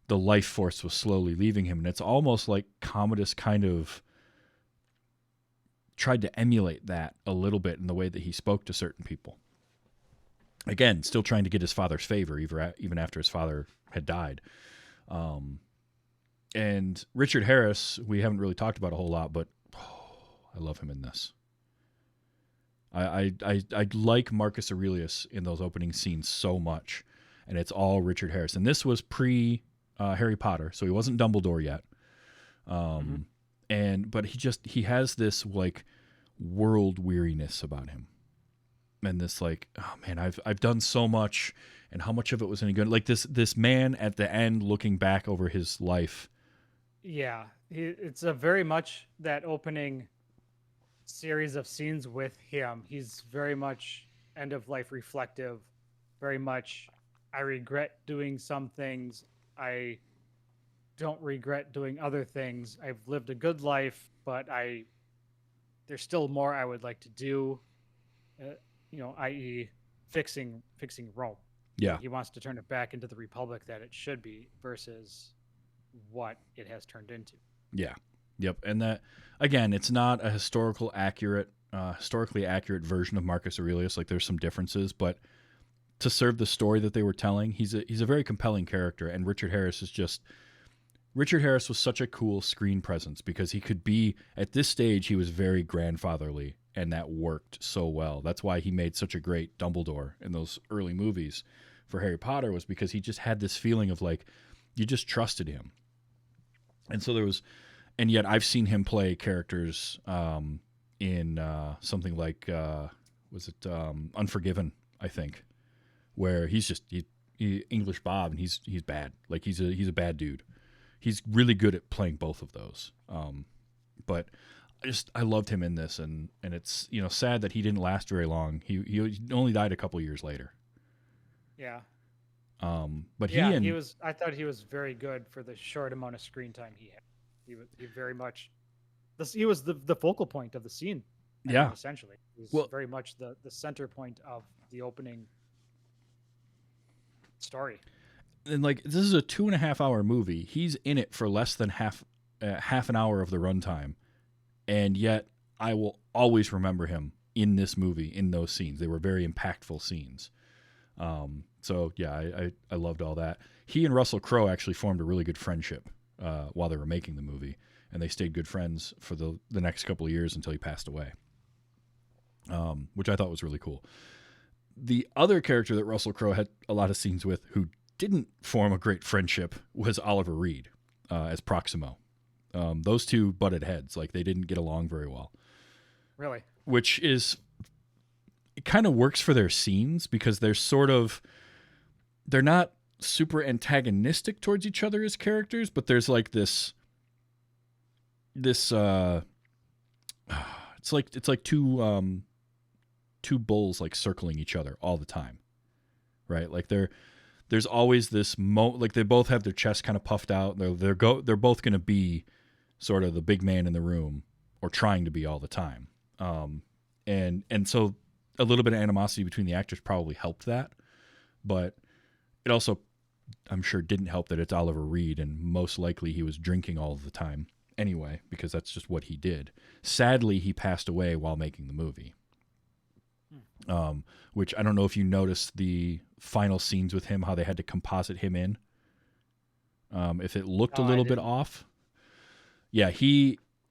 the life force was slowly leaving him. And it's almost like Commodus kind of tried to emulate that a little bit in the way that he spoke to certain people. Again, still trying to get his father's favor, even after his father had died. And Richard Harris, we haven't really talked about a whole lot, but I love him in this. I like Marcus Aurelius in those opening scenes so much, and it's all Richard Harris. And this was pre Harry Potter, so he wasn't Dumbledore yet. But he has this like world weariness about him, and this like, oh man, I've done so much, and how much of it was any good? Like this man at the end looking back over his life. Yeah, it's a very much that opening series of scenes with him. He's very much end of life reflective, very much, I regret doing some things, I don't regret doing other things, I've lived a good life, but there's still more I would like to do, i.e. fixing Rome. Yeah, he wants to turn it back into the republic that it should be versus what it has turned into. Yeah. Yep. And that, again, it's not a historically accurate version of Marcus Aurelius. Like there's some differences, but to serve the story that they were telling, he's a very compelling character. And Richard Harris was such a cool screen presence, because he could be, at this stage, he was very grandfatherly, and that worked so well. That's why he made such a great Dumbledore in those early movies for Harry Potter, was because he just had this feeling of like, you just trusted him. And yet I've seen him play characters in something like, Unforgiven, I think, where he's just he English Bob, and he's bad. Like he's a bad dude. He's really good at playing both of those. But I loved him in this, and it's sad that he didn't last very long. He only died a couple years later. Yeah. But I thought he was very good for the short amount of screen time he had. He very much, he was the focal point of the scene. Yeah, essentially, he was very much the center point of the opening story. And like, this is a 2.5 hour movie. He's in it for less than half an hour of the runtime, and yet I will always remember him in this movie, in those scenes. They were very impactful scenes. So yeah, I loved all that. He and Russel Crowe actually formed a really good friendship while they were making the movie. and they stayed good friends for the next couple of years until he passed away, which I thought was really cool. The other character that Russell Crowe had a lot of scenes with who didn't form a great friendship was Oliver Reed as Proximo. Those two butted heads. Like, they didn't get along very well. Really? Which is, it kind of works for their scenes because they're not super antagonistic towards each other as characters, but there's like this it's like two bulls like circling each other all the time, right? Like there's always this like they both have their chests kind of puffed out. They're both going to be sort of the big man in the room, or trying to be all the time. And so a little bit of animosity between the actors probably helped that, but it also, I'm sure, didn't help that it's Oliver Reed, and most likely he was drinking all of the time anyway, because that's just what he did. Sadly, he passed away while making the movie. Which I don't know if you noticed the final scenes with him, how they had to composite him in. If it looked a little bit off. Yeah,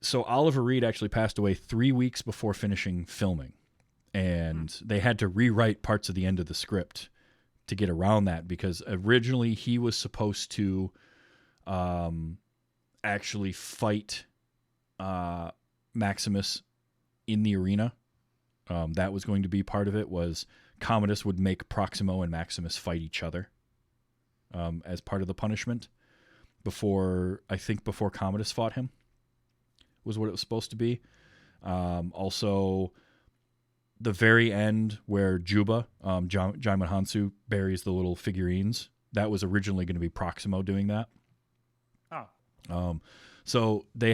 so Oliver Reed actually passed away 3 weeks before finishing filming. And they had to rewrite parts of the end of the script to get around that, because originally he was supposed to actually fight Maximus in the arena. That was going to be part of it, was Commodus would make Proximo and Maximus fight each other as part of the punishment before Commodus fought him, was what it was supposed to be. Also, the very end where Juba, Jaimon Hansu, buries the little figurines, that was originally going to be Proximo doing that. Oh. So they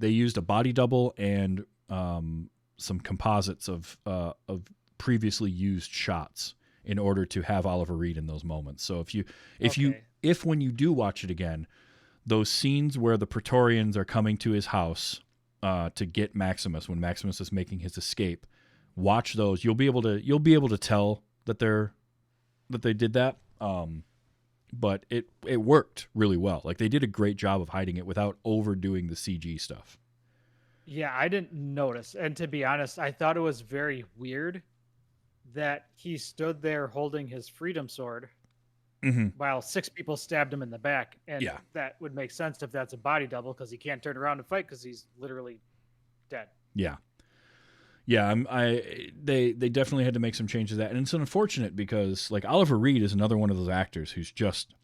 used a body double and some composites of previously used shots in order to have Oliver Reed in those moments. So if when you do watch it again, those scenes where the Praetorians are coming to his house to get Maximus, when Maximus is making his escape, watch those. You'll be able to tell that they did that. But it worked really well. Like, they did a great job of hiding it without overdoing the CG stuff. Yeah, I didn't notice. And to be honest, I thought it was very weird that he stood there holding his freedom sword while 6 people stabbed him in the back. And that would make sense if that's a body double, because he can't turn around and fight because he's literally dead. Yeah. Yeah, they definitely had to make some changes to that. And it's unfortunate because, like, Oliver Reed is another one of those actors who's just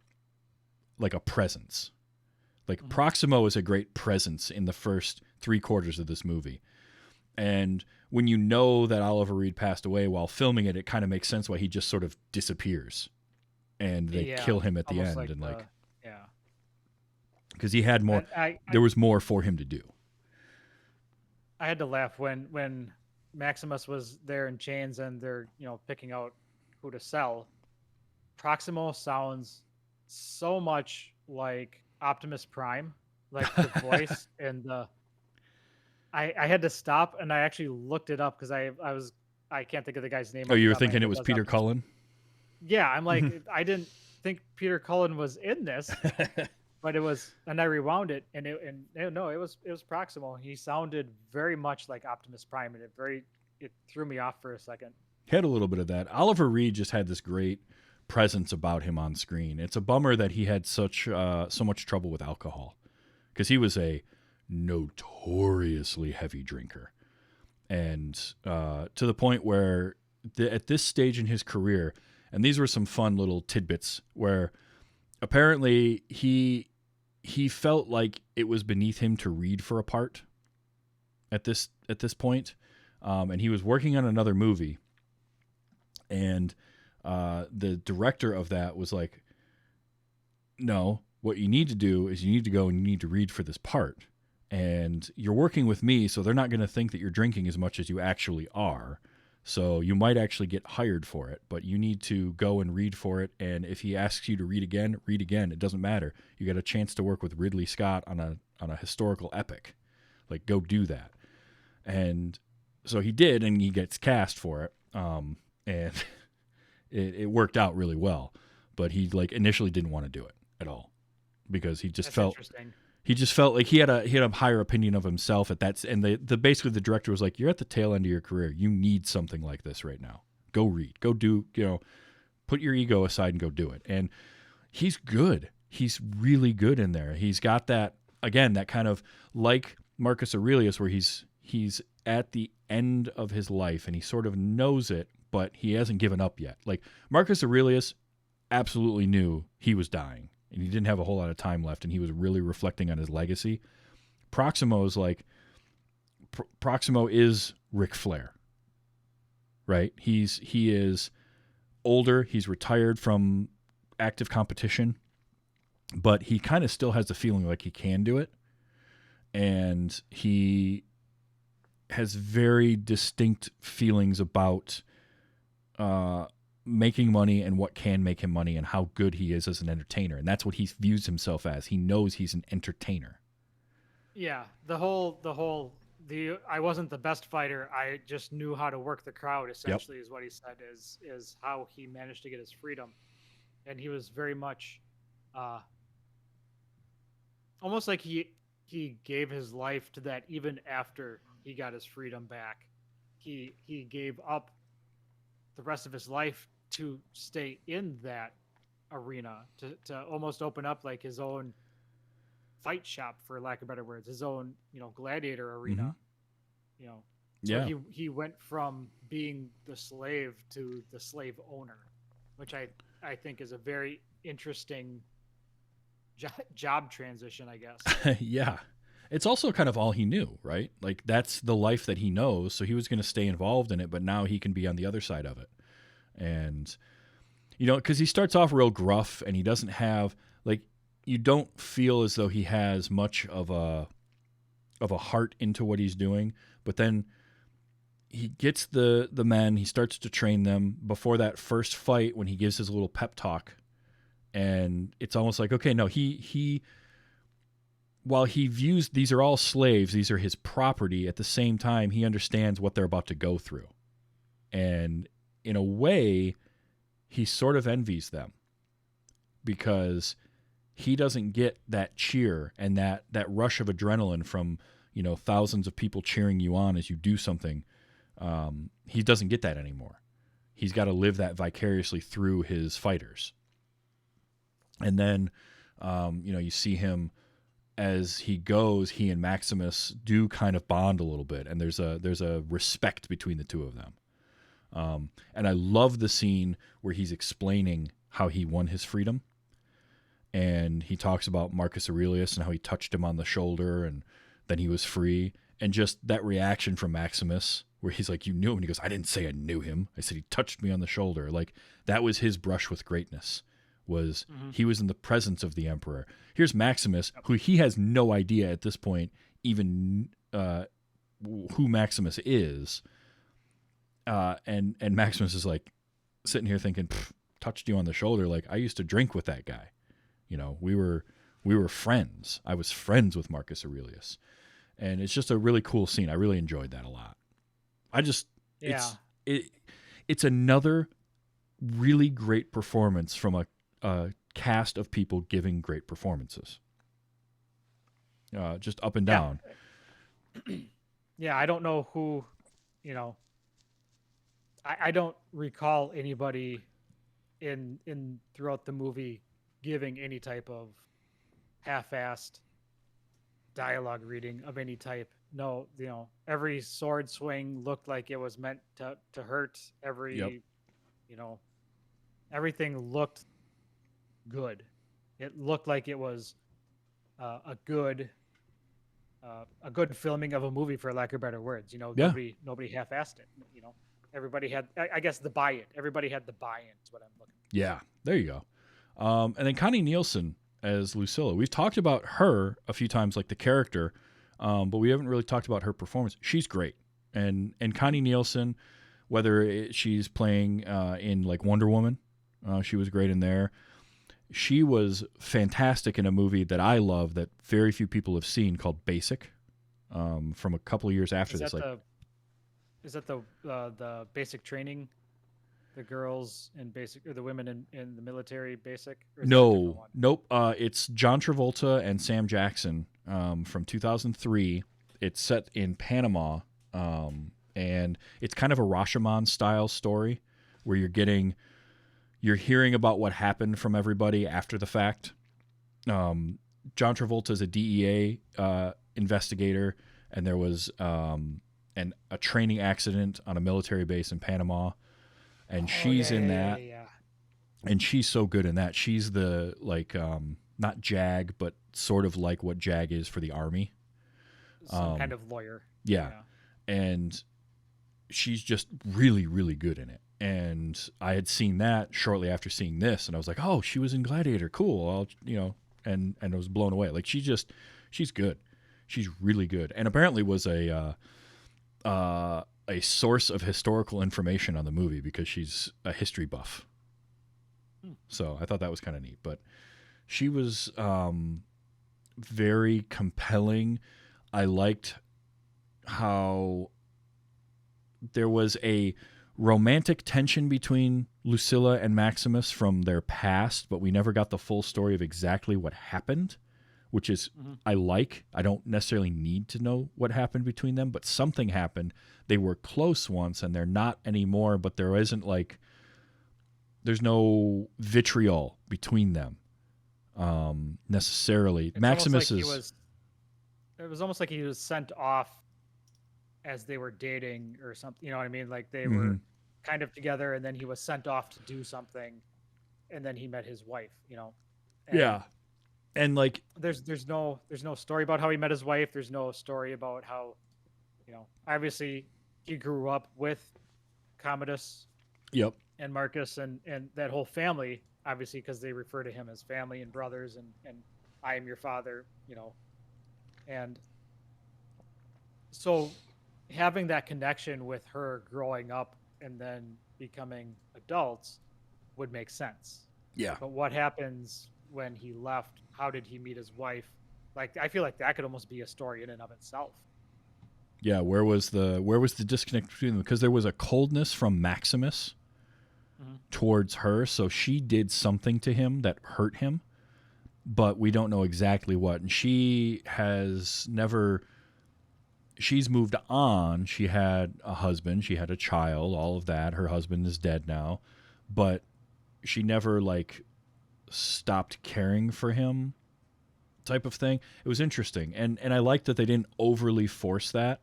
like a presence. Like, Proximo is a great presence in the first 3/4 of this movie. And when you know that Oliver Reed passed away while filming it, it kind of makes sense why he just sort of disappears. And they kill him at the end. Because he had more, there was more for him to do. I had to laugh when Maximus was there in chains and they're, picking out who to sell. Proximo sounds so much like Optimus Prime, like the voice and I had to stop and I actually looked it up because I can't think of the guy's name. Oh, you were thinking it was Peter Cullen? Yeah, I'm like, I didn't think Peter Cullen was in this, but it was, and I rewound it, and it was Proximo. He sounded very much like Optimus Prime, and it threw me off for a second. He had a little bit of that. Oliver Reed just had this great presence about him on screen. It's a bummer that he had so much trouble with alcohol, because he was a notoriously heavy drinker, and to the point where at this stage in his career. And these were some fun little tidbits where apparently he felt like it was beneath him to read for a part at this point. And he was working on another movie. And the director of that was like, no, what you need to do is you need to go and you need to read for this part. And you're working with me, so they're not going to think that you're drinking as much as you actually are. So you might actually get hired for it, but you need to go and read for it. And if he asks you to read again, read again. It doesn't matter. You got a chance to work with Ridley Scott on a historical epic. Like, go do that. And so he did, and he gets cast for it. And it worked out really well. But he initially didn't want to do it at all because he just felt He just felt like he had a higher opinion of himself at that, and the basically the director was like, "You're at the tail end of your career. You need something like this right now. Go read. Go do. Put your ego aside and go do it." And he's good. He's really good in there. He's got that kind of like Marcus Aurelius, where he's at the end of his life and he sort of knows it, but he hasn't given up yet. Like Marcus Aurelius absolutely knew he was dying. And he didn't have a whole lot of time left, and he was really reflecting on his legacy. Proximo is Ric Flair, right? He is older. He's retired from active competition, but he kind of still has the feeling like he can do it, and he has very distinct feelings about making money and what can make him money and how good he is as an entertainer. And that's what he views himself as. He knows he's an entertainer. Yeah. I wasn't the best fighter. I just knew how to work the crowd, essentially, is what he said, is how he managed to get his freedom. And he was very much almost like he gave his life to that even after he got his freedom back. He gave up the rest of his life to stay in that arena, to almost open up like his own fight shop, for lack of better words, his own, gladiator arena. So he went from being the slave to the slave owner, which I think is a very interesting job transition, I guess. Yeah. It's also kind of all he knew, right? Like that's the life that he knows. So he was going to stay involved in it, but now he can be on the other side of it. And, because he starts off real gruff and he doesn't have, like, you don't feel as though he has much of a heart into what he's doing. But then he gets the men, he starts to train them before that first fight when he gives his little pep talk. And it's almost like, okay, no, he while he views these are all slaves, these are his property, at the same time, he understands what they're about to go through. And in a way, he sort of envies them because he doesn't get that cheer and that rush of adrenaline from, thousands of people cheering you on as you do something. He doesn't get that anymore. He's got to live that vicariously through his fighters. And then, you see him as he goes, he and Maximus do kind of bond a little bit, and there's a respect between the two of them. And I love the scene where he's explaining how he won his freedom, and he talks about Marcus Aurelius and how he touched him on the shoulder, and then he was free, and just that reaction from Maximus where he's like, "You knew him," and he goes, "I didn't say I knew him. I said he touched me on the shoulder." Like that was his brush with greatness. He was in the presence of the emperor. Here's Maximus, who he has no idea at this point even who Maximus is. And Maximus is like sitting here thinking, touched you on the shoulder. Like I used to drink with that guy. We were friends. I was friends with Marcus Aurelius. And it's just a really cool scene. I really enjoyed that a lot. It's another really great performance from a cast of people giving great performances. Just up and down. Yeah, I don't know who, I don't recall anybody in throughout the movie giving any type of half-assed dialogue reading of any type. No, every sword swing looked like it was meant to hurt. Everything looked good. It looked like it was a good filming of a movie, for lack of better words. Nobody half-assed it. Everybody had, I guess, the buy-in. Everybody had the buy-in is what I'm looking for. Yeah, there you go. And then Connie Nielsen as Lucilla. We've talked about her a few times, like the character, but we haven't really talked about her performance. She's great. And Connie Nielsen, whether she's playing in like Wonder Woman, she was great in there. She was fantastic in a movie that I love that very few people have seen called Basic, from a couple of years after this. Is that the basic training? The girls in basic, or the women in the military basic? Or is that a different No, one? nope. It's John Travolta and Sam Jackson from 2003. It's set in Panama, and it's kind of a Rashomon style story where you're hearing about what happened from everybody after the fact. John Travolta is a DEA investigator, and there was a training accident on a military base in Panama, and she's in that. Yeah. And she's so good in that. She's the not JAG, but sort of like what JAG is for the Army. Some kind of lawyer. Yeah. And she's just really, really good in it. And I had seen that shortly after seeing this, and I was like, oh, she was in Gladiator. Cool. And I was blown away. Like she's good. She's really good. And apparently was a source of historical information on the movie because she's a history buff. So I thought that was kind of neat. But she was very compelling. I liked how there was a romantic tension between Lucilla and Maximus from their past, but we never got the full story of exactly what happened, which is I don't necessarily need to know what happened between them, but something happened. They were close once and they're not anymore, but there isn't there's no vitriol between them necessarily. It's Maximus almost like is... It was almost like he was sent off as they were dating or something. You know what I mean? Like they were kind of together, and then he was sent off to do something, and then he met his wife. And Yeah, and there's no story about how he met his wife. There's no story about how, obviously he grew up with Commodus. Yep. And Marcus and that whole family, obviously, because they refer to him as family and brothers, and I am your father, and so having that connection with her growing up and then becoming adults would make sense. Yeah. But what happens when he left? How did he meet his wife? Like, I feel like that could almost be a story in and of itself. Yeah, where was the disconnect between them? Because there was a coldness from Maximus towards her, so she did something to him that hurt him, but we don't know exactly what. And she's moved on. She had a husband, she had a child, all of that. Her husband is dead now, but she never stopped caring for him, type of thing. It was interesting, and I liked that they didn't overly force that.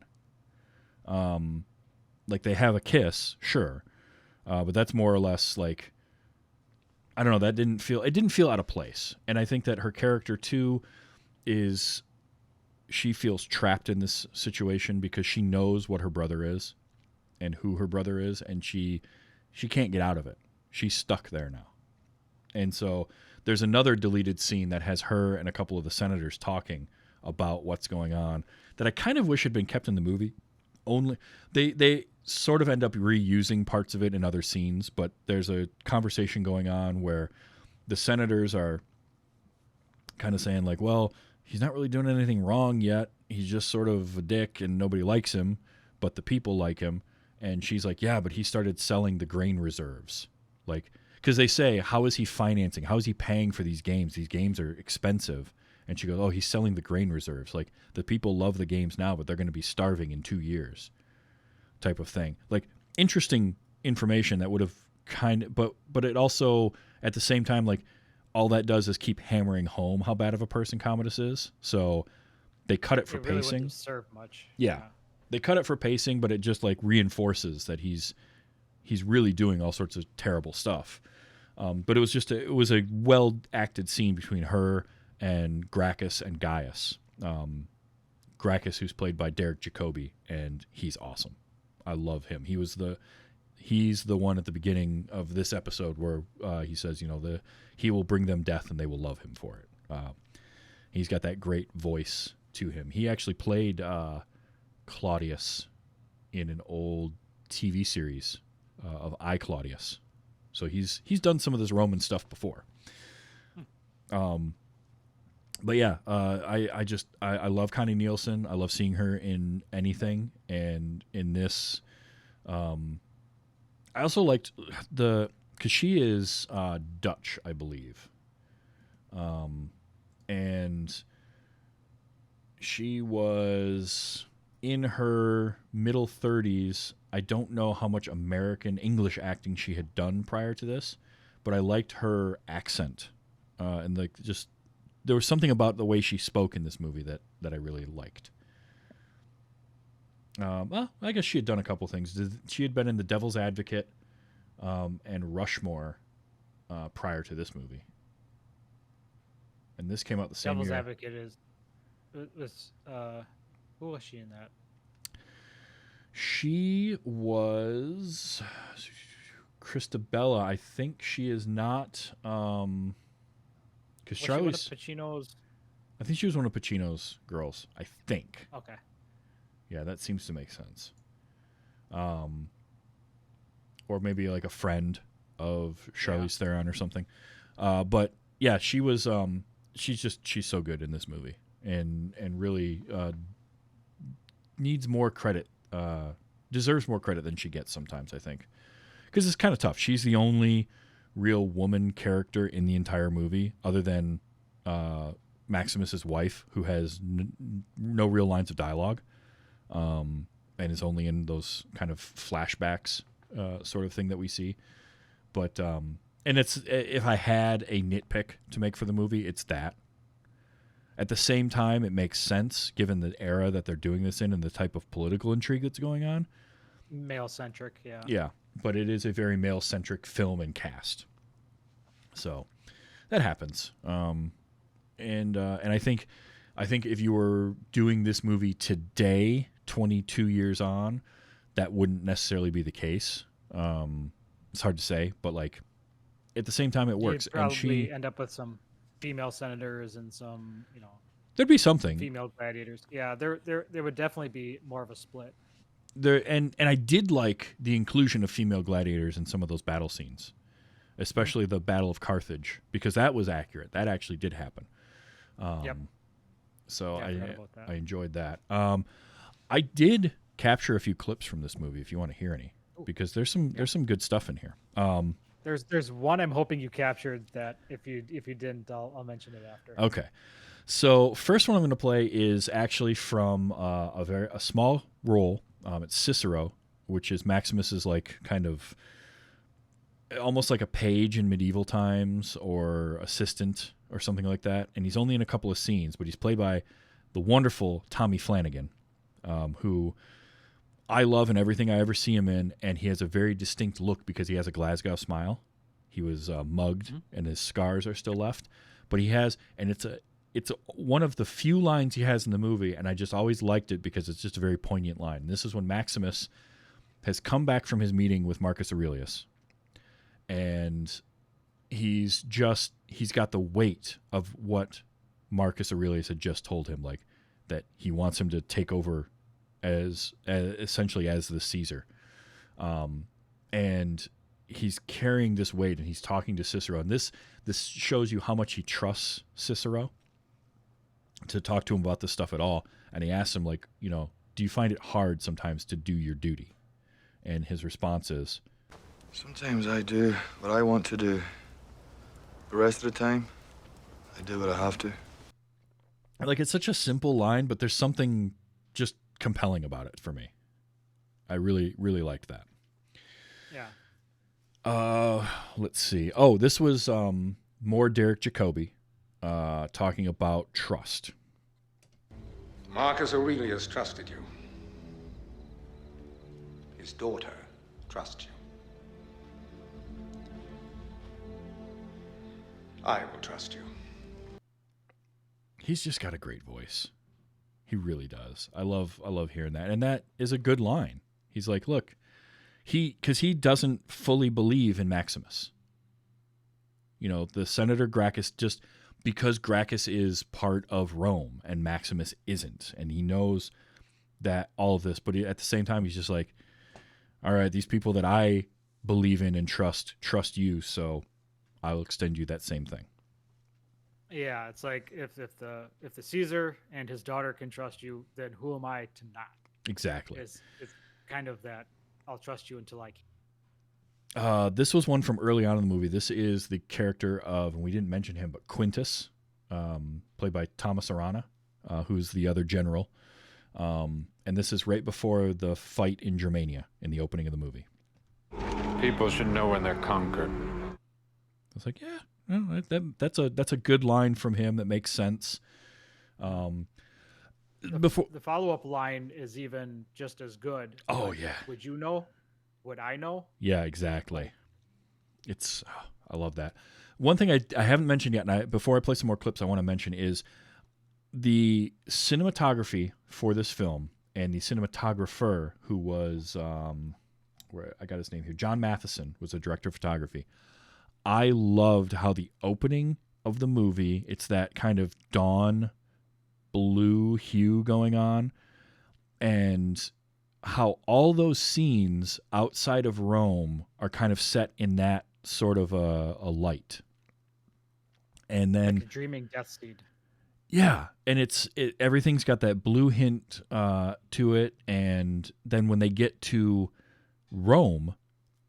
They have a kiss, sure, but that's more or less I don't know. It didn't feel out of place. And I think that her character too she feels trapped in this situation because she knows what her brother is and who her brother is, and she can't get out of it. She's stuck there now. And so there's another deleted scene that has her and a couple of the senators talking about what's going on that I kind of wish had been kept in the movie. Only they sort of end up reusing parts of it in other scenes, but there's a conversation going on where the senators are kind of saying well, he's not really doing anything wrong yet. He's just sort of a dick and nobody likes him, but the people like him. And she's like, yeah, but he started selling the grain reserves. Because they say, how is he financing? How is he paying for these games? These games are expensive. And she goes, oh, he's selling the grain reserves. The people love the games now, but they're going to be starving in 2 years, type of thing. Interesting information that would have but it also, at the same time, all that does is keep hammering home how bad of a person Commodus is. So they cut it for really pacing. Wouldn't serve much. Yeah. They cut it for pacing, but it just reinforces that he's really doing all sorts of terrible stuff. But it was a well acted scene between her and Gracchus and Gaius. Gracchus, who's played by Derek Jacobi, and he's awesome. I love him. He's the one at the beginning of this episode where he says, he will bring them death and they will love him for it. He's got that great voice to him. He actually played Claudius in an old TV series of I, Claudius. So he's done some of this Roman stuff before. But yeah, I love Connie Nielsen. I love seeing her in anything, and in this, I also liked because she is Dutch, I believe, and she was in her middle 30s. I don't know how much American English acting she had done prior to this, but I liked her accent, and there was something about the way she spoke in this movie that I really liked. Well, I guess she had done a couple things. She had been in The Devil's Advocate and Rushmore prior to this movie, and this came out the same Devil's year. Advocate was who was she in that? She was Christabella. I think she is not. Because Was she one of Charlie's. Pacino's? I think she was one of Pacino's girls. I think. Okay. Yeah, that seems to make sense. Or maybe like a friend of Charlize Theron or something. But yeah, she was. She's so good in this movie, and really needs more credit. Deserves more credit than she gets sometimes, I think, because it's kind of tough. She's the only real woman character in the entire movie, other than Maximus's wife, who has no real lines of dialogue, and is only in those kind of flashbacks sort of thing that we see. But and it's, if I had a nitpick to make for the movie, it's that. At the same time, it makes sense given the era that they're doing this in and the type of political intrigue that's going on. Male centric, yeah. Yeah, but it is a very male centric film and cast, so that happens. And I think if you were doing this movie today, 22 years on, that wouldn't necessarily be the case. It's hard to say, but like at the same time, it works. You'd probably And she end up with some female senators and some, there'd be something female gladiators. Yeah, there would definitely be more of a split. there, and I did like the inclusion of female gladiators in some of those battle scenes, especially the Battle of Carthage, because that was accurate. That actually did happen. Yep. So Yeah, I forgot about that. I enjoyed that. I did capture a few clips from this movie if you want to hear any, because there's some good stuff in here. There's one I'm hoping you captured that if you didn't, I'll mention it after. Okay. So first one I'm going to play is actually from a small role. It's Cicero, which is Maximus's like kind of almost like a page in medieval times or assistant or something like that. And he's only in a couple of scenes, but he's played by the wonderful Tommy Flanagan, who I love in everything I ever see him in, and he has a very distinct look because he has a Glasgow smile. He was mugged, and his scars are still left, but he has, and it's one of the few lines he has in the movie, and I just always liked it because it's just a very poignant line. And this is when Maximus has come back from his meeting with Marcus Aurelius, and he's got the weight of what Marcus Aurelius had just told him, like that he wants him to take over as essentially as the Caesar, and he's carrying this weight, and he's talking to Cicero, and this shows you how much he trusts Cicero to talk to him about this stuff at all. And he asks him, like, do you find it hard sometimes to do your duty? And his response is, sometimes I do what I want to do. The rest of the time, I do what I have to. like, it's such a simple line, but there's something just compelling about it for me. I really, really liked that. Yeah. Let's see. Oh, this was more Derek Jacobi talking about trust. Marcus Aurelius trusted you. His daughter trusts you. I will trust you. He's just got a great voice. He really does. I love hearing that. And that is a good line. He's like, look, because he doesn't fully believe in Maximus. The Senator Gracchus, just because Gracchus is part of Rome and Maximus isn't. And he knows that all of this, but at the same time, he's just like, all right, these people that I believe in and trust you, so I will extend you that same thing. Yeah, it's like if the Caesar and his daughter can trust you, then who am I to not? Exactly. It's kind of that I'll trust you until I can. This was one from early on in the movie. This is the character of, and we didn't mention him, but Quintus, played by Thomas Arana, who's the other general. And this is right before the fight in Germania in the opening of the movie. People should know when they're conquered. I was like, yeah, well, that's a good line from him that makes sense. Before The follow-up line is even just as good. Oh, yeah. Would you know? Would I know? Yeah, exactly. I love that. One thing I haven't mentioned yet, and before I play some more clips, I want to mention is the cinematography for this film and the cinematographer who was, where I got his name here, John Matheson was the director of photography. I loved how the opening of the movie, it's that kind of dawn blue hue going on, and how all those scenes outside of Rome are kind of set in that sort of a light. And then Like a dreaming death steed. yeah, and everything's got that blue hint to it, and then when they get to Rome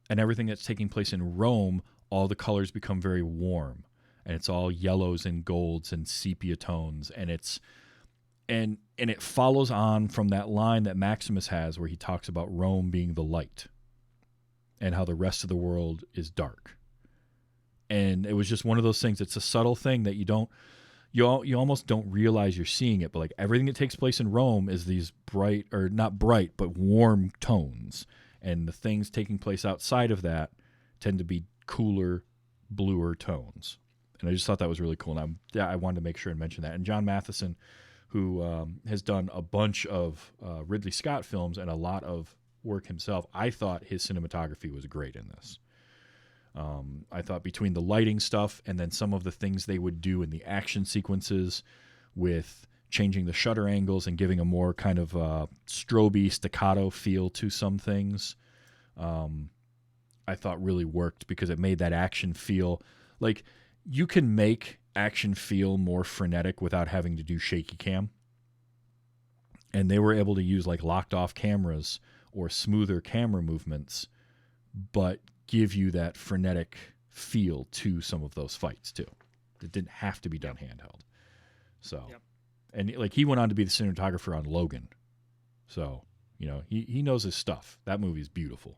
and everything that's taking place in Rome, all the colors become very warm, and it's all yellows and golds and sepia tones, and it follows on from that line that Maximus has where he talks about Rome being the light and how the rest of the world is dark. And it was just one of those things. It's a subtle thing that you almost don't realize you're seeing it, but like everything that takes place in Rome is these bright, or not bright, but warm tones. And the things taking place outside of that tend to be cooler, bluer tones. And I just thought that was really cool. And I wanted to make sure and mention that. And John Matheson, who has done a bunch of Ridley Scott films and a lot of work himself, I thought his cinematography was great in this. I thought between the lighting stuff and then some of the things they would do in the action sequences with changing the shutter angles and giving a more kind of strobe staccato feel to some things, I thought really worked because it made that action feel like you can make action feel more frenetic without having to do shaky cam. And they were able to use like locked off cameras or smoother camera movements, but give you that frenetic feel to some of those fights too. It didn't have to be done handheld. So, and like he went on to be the cinematographer on Logan. So, you know, he knows his stuff. That movie is beautiful.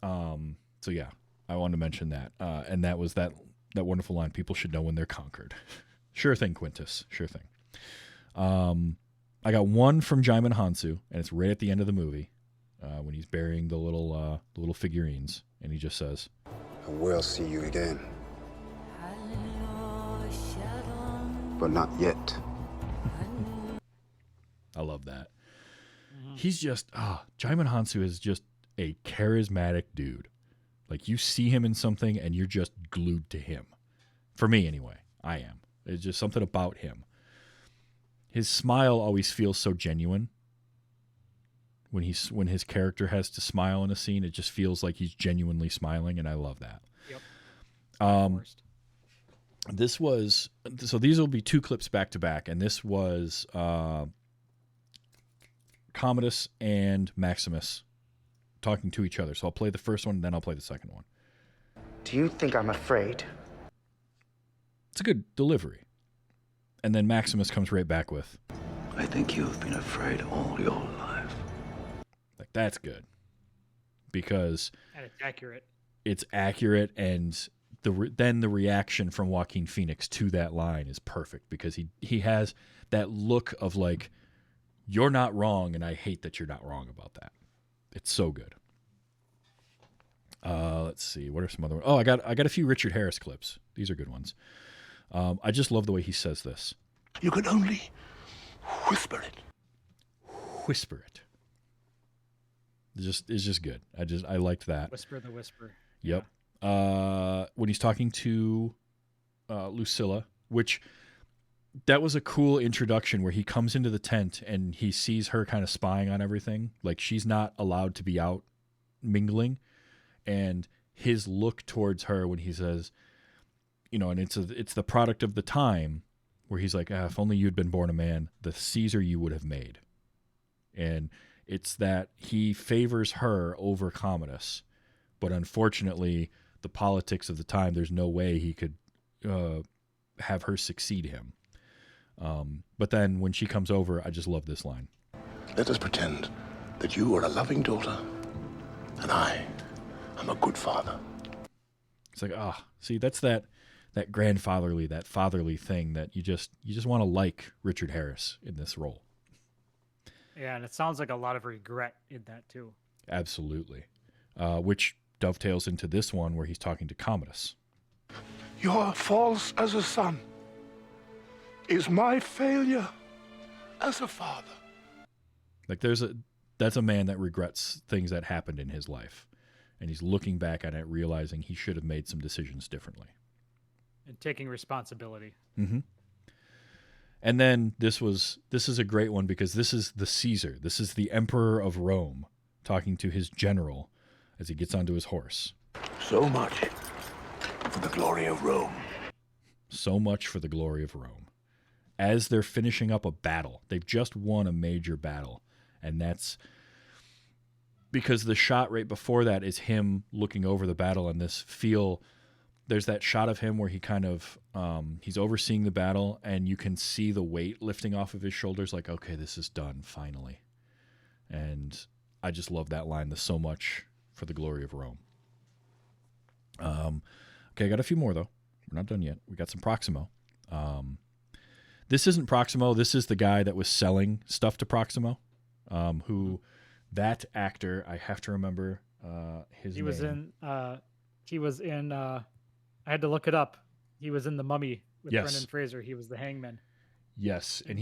So yeah, I wanted to mention that. And that was that wonderful line, people should know when they're conquered. Sure thing, Quintus. Sure thing. I got one from Jaimin Hansu, and it's right at the end of the movie when he's burying the little figurines, and he just says, I will see you again. But not yet. I love that. He's just, Jaimin Hansu is just a charismatic dude. Like, you see him in something, and you're just glued to him. For me, anyway. I am. There's just something about him. His smile always feels so genuine. When his character has to smile in a scene, it just feels like he's genuinely smiling, and I love that. Yep. These will be two clips back to back, and this was Commodus and Maximus talking to each other. So I'll play the first one, and then I'll play the second one. Do you think I'm afraid? It's a good delivery. And then Maximus comes right back with, I think you've been afraid all your life. like, that's good. Because And it's accurate. it's accurate, and then the reaction from Joaquin Phoenix to that line is perfect, because he has that look of like, you're not wrong, and I hate that you're not wrong about that. It's so good. Let's see, what are some other ones? Oh, I got a few Richard Harris clips. These are good ones. I just love the way he says this. You can only whisper it. Whisper it. It's just good. I liked that. Whisper the whisper. Yep. When he's talking to Lucilla, which that was a cool introduction where he comes into the tent and he sees her kind of spying on everything. Like, she's not allowed to be out mingling. And his look towards her when he says, you know, and it's the product of the time where he's like, if only you'd been born a man, the Caesar you would have made. And it's that he favors her over Commodus, but unfortunately, the politics of the time, there's no way he could have her succeed him. But then when she comes over, I just love this line. Let us pretend that you are a loving daughter, and I am a good father. It's like, see, that's that grandfatherly, that fatherly thing that you just want to like Richard Harris in this role. Yeah, and it sounds like a lot of regret in that too. Absolutely. Which dovetails into this one where he's talking to Commodus. Your false as a son is my failure as a father. Like that's a man that regrets things that happened in his life. And he's looking back at it, realizing he should have made some decisions differently. And taking responsibility. Mm-hmm. And then this is a great one because this is the Caesar. This is the Emperor of Rome talking to his general as he gets onto his horse. So much for the glory of Rome. So much for the glory of Rome. As they're finishing up a battle, they've just won a major battle. And that's because the shot right before that is him looking over the battle, and there's that shot of him where he kind of, he's overseeing the battle, and you can see the weight lifting off of his shoulders, like, okay, this is done, finally. And I just love that line, the so much for the glory of Rome. Okay, I got a few more, though. We're not done yet. We got some Proximo. This isn't Proximo. This is the guy that was selling stuff to Proximo, who... That actor, I have to remember his name. He was in, I had to look it up. He was in The Mummy with Yes. Brendan Fraser. He was the hangman. Yes, and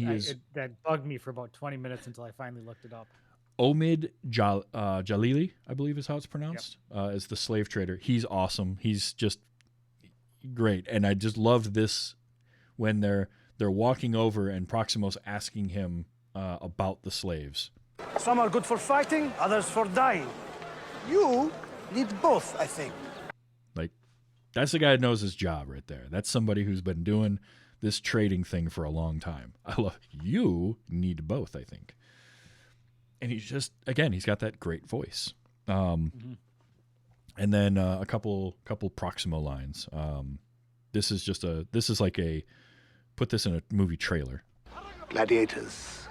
that bugged me for about 20 minutes until I finally looked it up. Omid Jalili, I believe is how it's pronounced, is the slave trader. He's awesome. He's just great. And I just loved this when they're walking over and Proximo's asking him about the slaves. Some are good for fighting, others for dying. You need both, I think. Like, that's the guy that knows his job right there. That's somebody who's been doing this trading thing for a long time. I love you need both, I think. And he's just, again, he's got that great voice. And then a couple Proximo lines. This is like put this in a movie trailer. Gladiators,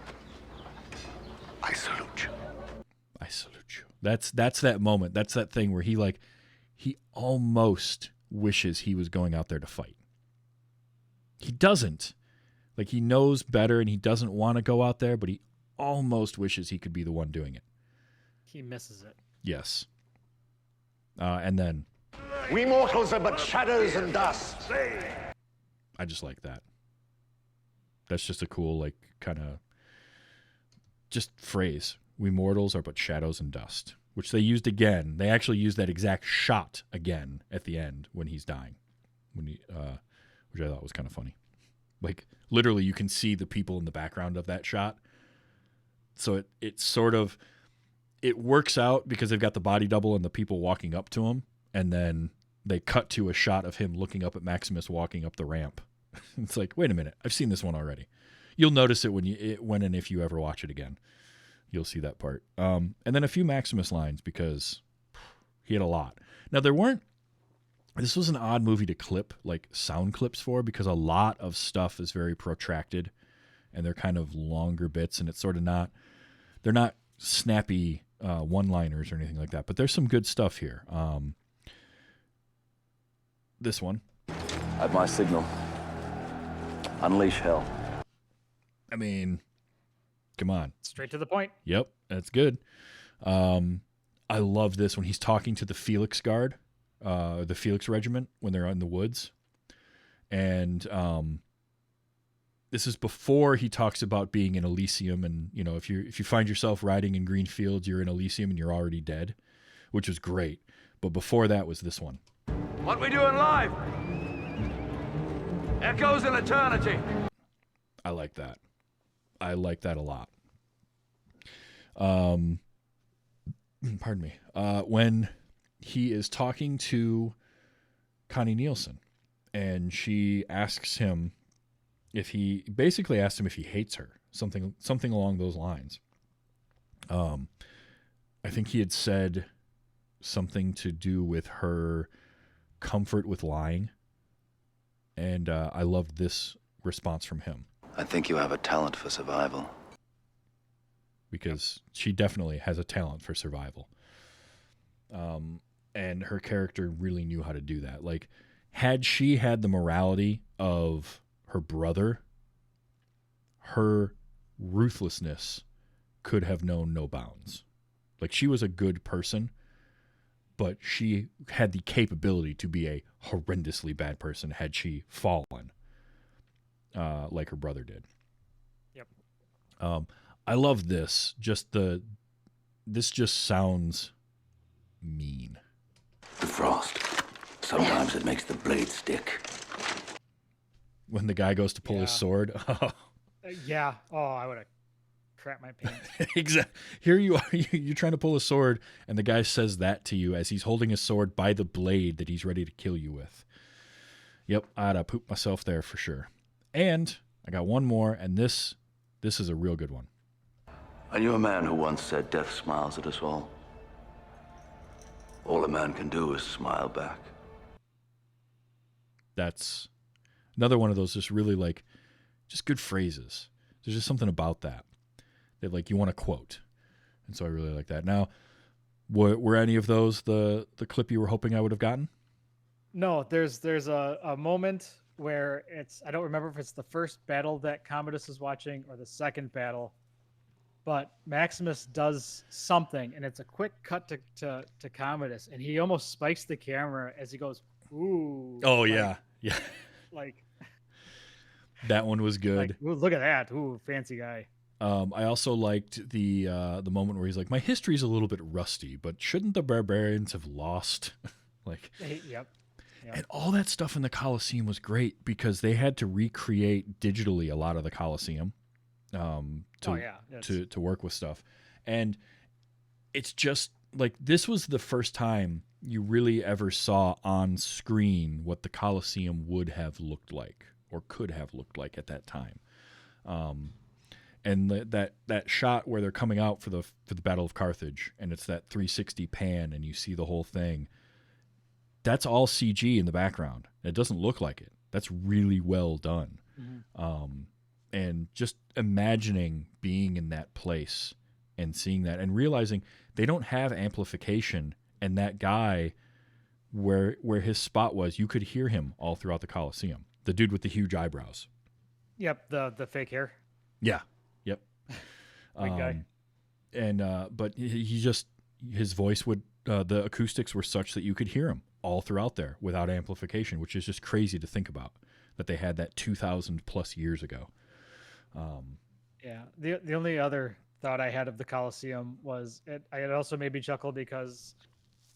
I salute you. I salute you. That's that moment. That's that thing where he almost wishes he was going out there to fight. He doesn't. Like, he knows better and he doesn't want to go out there, but he almost wishes he could be the one doing it. He misses it. Yes. And then... We mortals are but shadows and dust. I just like that. That's just a cool, like, kind of... just phrase. We mortals are but shadows and dust, which they used again. They actually used that exact shot again at the end when he's dying, which I thought was kind of funny. Like, literally, you can see the people in the background of that shot. So it sort of, it works out because they've got the body double and the people walking up to him, and then they cut to a shot of him looking up at Maximus walking up the ramp. It's like, wait a minute, I've seen this one already. You'll notice it when and if you ever watch it again. You'll see that part. And then a few Maximus lines because he had a lot. Now, this was an odd movie to clip, like sound clips for, because a lot of stuff is very protracted and they're kind of longer bits, and it's sort of they're not snappy one-liners or anything like that, but there's some good stuff here. This one. At my signal, unleash hell. I mean, come on. Straight to the point. Yep, that's good. I love this when he's talking to the Felix Guard, the Felix Regiment, when they're in the woods. And this is before he talks about being in Elysium, and if you find yourself riding in green fields, you're in Elysium and you're already dead, which was great. But before that was this one. What we doing live? Echoes in eternity. I like that. I like that a lot. Pardon me. When he is talking to Connie Nielsen, and she asks him if he hates her, something along those lines. I think he had said something to do with her comfort with lying. And I loved this response from him. I think you have a talent for survival. Because she definitely has a talent for survival. And her character really knew how to do that. Like, had she had the morality of her brother, her ruthlessness could have known no bounds. Like, she was a good person, but she had the capability to be a horrendously bad person had she fallen, like her brother did. Yep. I love this. This just sounds mean. The frost. Sometimes it makes the blade stick. When the guy goes to pull his sword. Yeah. Oh, I would have crap my pants. Exactly. Here you are. You're trying to pull a sword, and the guy says that to you as he's holding his sword by the blade that he's ready to kill you with. Yep, I'd have pooped myself there for sure. And I got one more, and this is a real good one. I knew a man who once said death smiles at us all. All a man can do is smile back. That's another one of those just really just good phrases. There's just something about that like you want to quote. And so I really like that. Now, were any of those the clip you were hoping I would have gotten? No, there's a moment where I don't remember if it's the first battle that Commodus is watching or the second battle, but Maximus does something, and it's a quick cut to Commodus, and he almost spikes the camera as he goes, "Ooh!" Oh yeah. Like that one was good. Like, ooh, look at that! Ooh, fancy guy. I also liked the moment where he's like, "My history's a little bit rusty, but shouldn't the barbarians have lost?" Yep. And all that stuff in the Colosseum was great because they had to recreate digitally a lot of the Colosseum to work with stuff. And it's just like this was the first time you really ever saw on screen what the Colosseum would have looked like or could have looked like at that time. And that shot where they're coming out for the Battle of Carthage, and it's that 360 pan and you see the whole thing. That's all CG in the background. It doesn't look like it. That's really well done. Mm-hmm. And just imagining being in that place and seeing that and realizing they don't have amplification, and that guy where his spot was, you could hear him all throughout the Colosseum. The dude with the huge eyebrows. Yep, the fake hair. Yeah. Yep. White guy. And but he just his voice would the acoustics were such that you could hear him all throughout there without amplification, which is just crazy to think about that they had that 2,000 plus years ago. Yeah. The only other thought I had of the Colosseum was it also made me chuckle because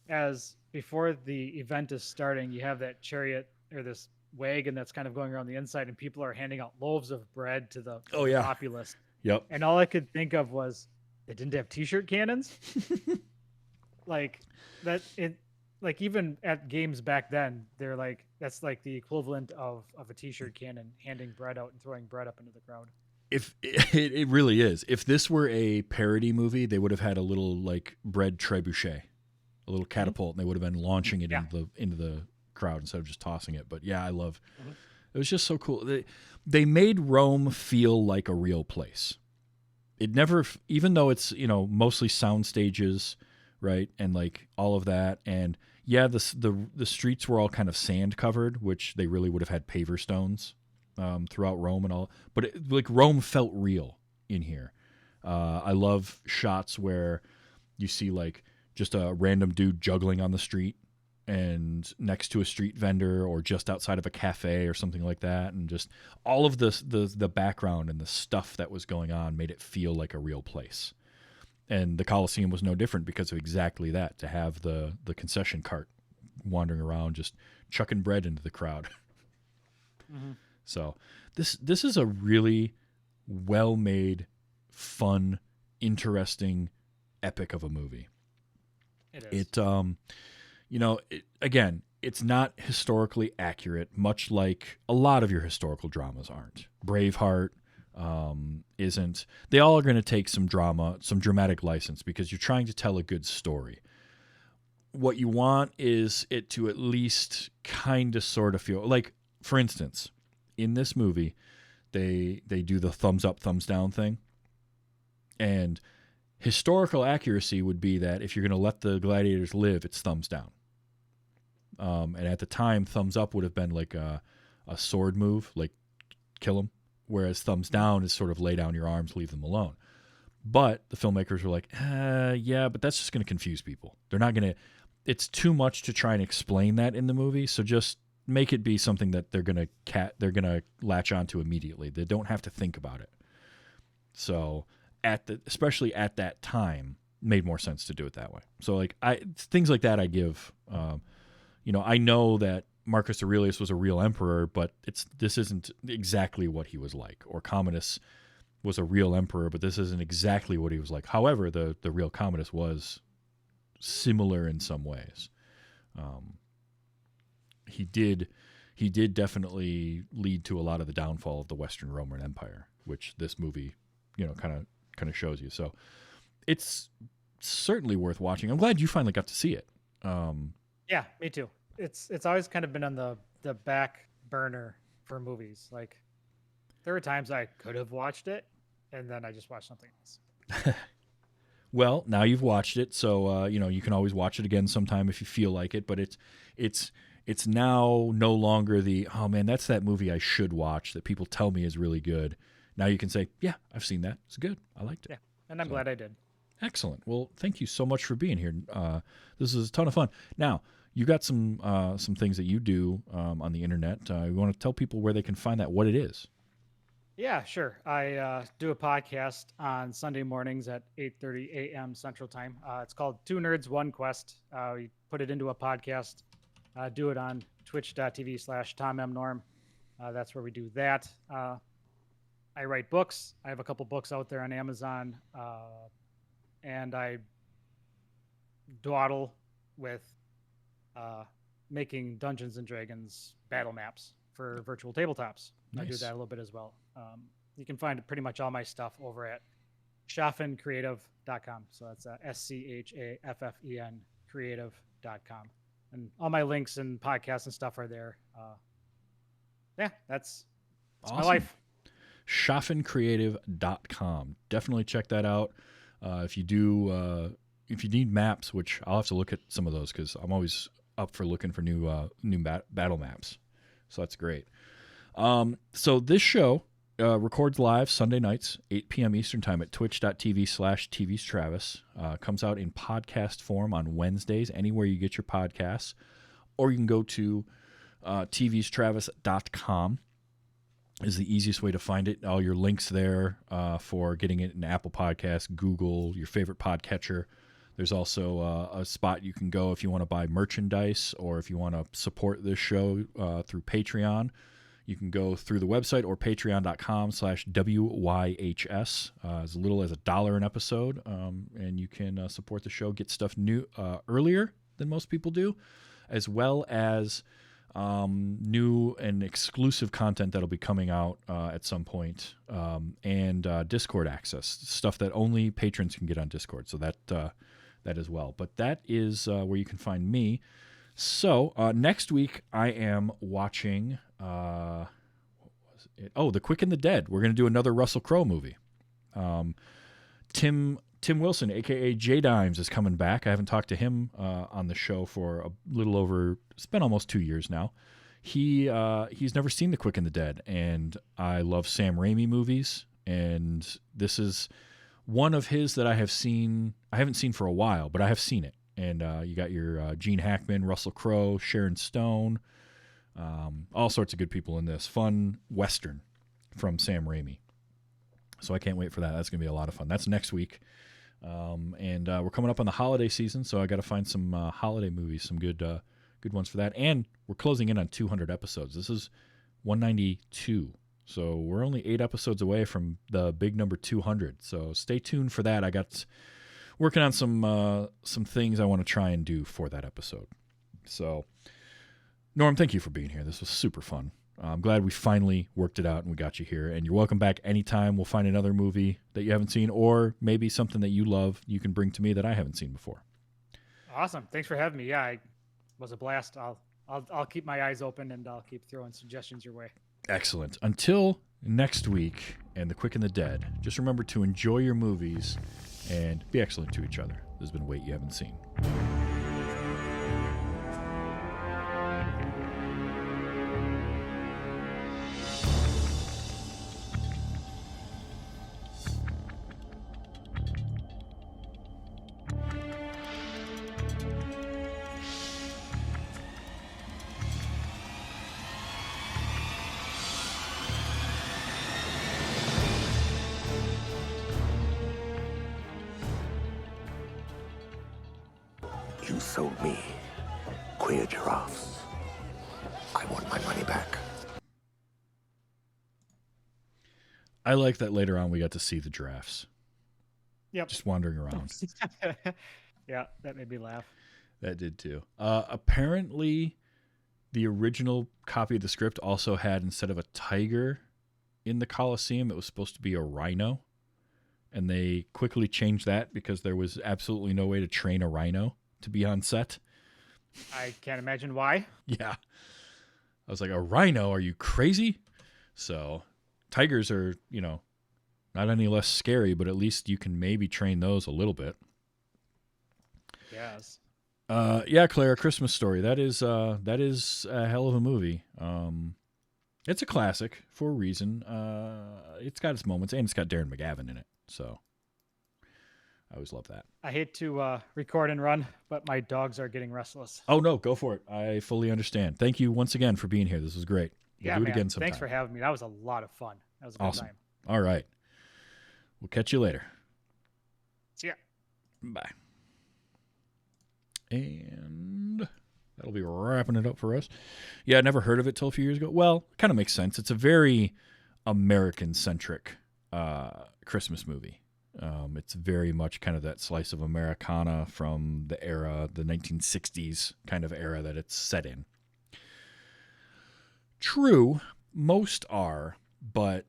as before the event is starting, you have that chariot or this wagon that's kind of going around the inside, and people are handing out loaves of bread to the populace. Yep. And all I could think of was they didn't have t-shirt cannons. Like that it like even at games back then, they're like that's like the equivalent of a t-shirt cannon handing bread out and throwing bread up into the crowd. If it really is. If this were a parody movie, they would have had a little like bread trebuchet, a little catapult, and they would have been launching it into the crowd instead of just tossing it. But yeah, I love it was just so cool. They made Rome feel like a real place. It never, even though it's, mostly sound stages, right? And like all of that. And yeah, the streets were all kind of sand covered, which they really would have had paver stones throughout Rome and all. But like Rome felt real in here. I love shots where you see like just a random dude juggling on the street and next to a street vendor or just outside of a cafe or something like that. And just all of the background and the stuff that was going on made it feel like a real place. And the Colosseum was no different because of exactly that, to have the concession cart wandering around just chucking bread into the crowd. Mm-hmm. So this is a really well-made, fun, interesting epic of a movie. It is. Again, it's not historically accurate, much like a lot of your historical dramas aren't. Braveheart isn't. They all are going to take some dramatic license because you're trying to tell a good story. what you want is it to at least kind of sort of feel like, for instance, in this movie, they do the thumbs up, thumbs down thing. And historical accuracy would be that if you're going to let the gladiators live, it's thumbs down. And at the time, thumbs up would have been like a sword move, like kill them. Whereas thumbs down is sort of lay down your arms, leave them alone. But the filmmakers were like, yeah, but that's just going to confuse people. They're not going to, it's too much to try and explain that in the movie. So just make it be something that they're going to latch onto immediately. They don't have to think about it. So especially at that time, made more sense to do it that way. So like things like that I give, I know that Marcus Aurelius was a real emperor, but this isn't exactly what he was like. Or Commodus was a real emperor, but this isn't exactly what he was like. However, the real Commodus was similar in some ways. He did definitely lead to a lot of the downfall of the Western Roman Empire, which this movie, kind of shows you. So it's certainly worth watching. I'm glad you finally got to see it. Yeah, me too. It's always kind of been on the back burner for movies. Like there were times I could have watched it and then I just watched something else. Well, now you've watched it, so you can always watch it again sometime if you feel like it. But it's now no longer oh man, that's that movie I should watch that people tell me is really good. Now you can say, yeah, I've seen that. It's good. I liked it. Yeah, and I'm glad I did. Excellent. Well, thank you so much for being here. This is a ton of fun. Now, you got some things that you do on the internet. You want to tell people where they can find that, what it is? Yeah, sure. I do a podcast on Sunday mornings at 8:30 a.m. Central Time. It's called Two Nerds, One Quest. We put it into a podcast. Do it on twitch.tv/TomMNorm. That's where we do that. I write books. I have a couple books out there on Amazon. And I dawdle with making Dungeons and Dragons battle maps for virtual tabletops. Nice. I do that a little bit as well. You can find pretty much all my stuff over at schaffencreative.com. So that's SCHAFFEN creative.com. And all my links and podcasts and stuff are there. That's awesome. My life. Schaffencreative.com. Definitely check that out. If you need maps, which I'll have to look at some of those because I'm always up for looking for new battle maps. So that's great. So this show records live Sunday nights, 8 p.m. Eastern Time at twitch.tv/tvstravis. Comes out in podcast form on Wednesdays, anywhere you get your podcasts. Or you can go to tvstravis.com is the easiest way to find it. All your links there for getting it in Apple Podcasts, Google, your favorite podcatcher. There's also a spot you can go if you want to buy merchandise or if you want to support this show through Patreon. You can go through the website or patreon.com/WYHS as little as $1 an episode. And you can support the show, get stuff new earlier than most people do, as well as new and exclusive content that'll be coming out at some point, and Discord access, stuff that only patrons can get on Discord. So that as well. But that is where you can find me. So next week I am watching what was it? Oh, The Quick and the Dead. We're going to do another Russel Crowe movie. Tim Wilson, a.k.a. J-Dimes, is coming back. I haven't talked to him on the show for a little over, it's been almost 2 years now. He's never seen The Quick and the Dead, and I love Sam Raimi movies, and this is one of his that I haven't seen for a while, but I have seen it. And you got your Gene Hackman, Russell Crowe, Sharon Stone, all sorts of good people in this. Fun Western from Sam Raimi. So I can't wait for that. That's going to be a lot of fun. That's next week. And we're coming up on the holiday season, so I got to find some holiday movies, some good ones for that. And we're closing in on 200 episodes. This is 192, so we're only 8 episodes away from the big number 200. So stay tuned for that. I got working on some things I want to try and do for that episode. So, Norm, thank you for being here. This was super fun. I'm glad we finally worked it out and we got you here. And you're welcome back anytime. We'll find another movie that you haven't seen, or maybe something that you love you can bring to me that I haven't seen before. Awesome. Thanks for having me. Yeah, it was a blast. I'll keep my eyes open and I'll keep throwing suggestions your way. Excellent. Until next week and The Quick and the Dead, just remember to enjoy your movies and be excellent to each other. This has been Wait You Haven't Seen. You sold me queer giraffes. I want my money back. I like that later on we got to see the giraffes. Yep. Just wandering around. Yeah, that made me laugh. That did too. Apparently, the original copy of the script also had, instead of a tiger in the Colosseum, it was supposed to be a rhino. And they quickly changed that because there was absolutely no way to train a rhino to be on set. I can't imagine why. Yeah. I was like, a rhino? Are you crazy? So tigers are, not any less scary, but at least you can maybe train those a little bit. Yes. Yeah, Claire, A Christmas Story. That is a hell of a movie. It's a classic for a reason. It's got its moments, and it's got Darren McGavin in it. So I always love that. I hate to record and run, but my dogs are getting restless. Oh, no, go for it. I fully understand. Thank you once again for being here. This was great. We'll do it again sometime. Thanks for having me. That was a lot of fun. That was a good Awesome. time. All right. We'll catch you later. See ya. Bye. And that'll be wrapping it up for us. Yeah, I never heard of it till a few years ago. Well, it kind of makes sense. It's a very American-centric Christmas movie. It's very much kind of that slice of Americana from the era, the 1960s kind of era that it's set in. True, most are, but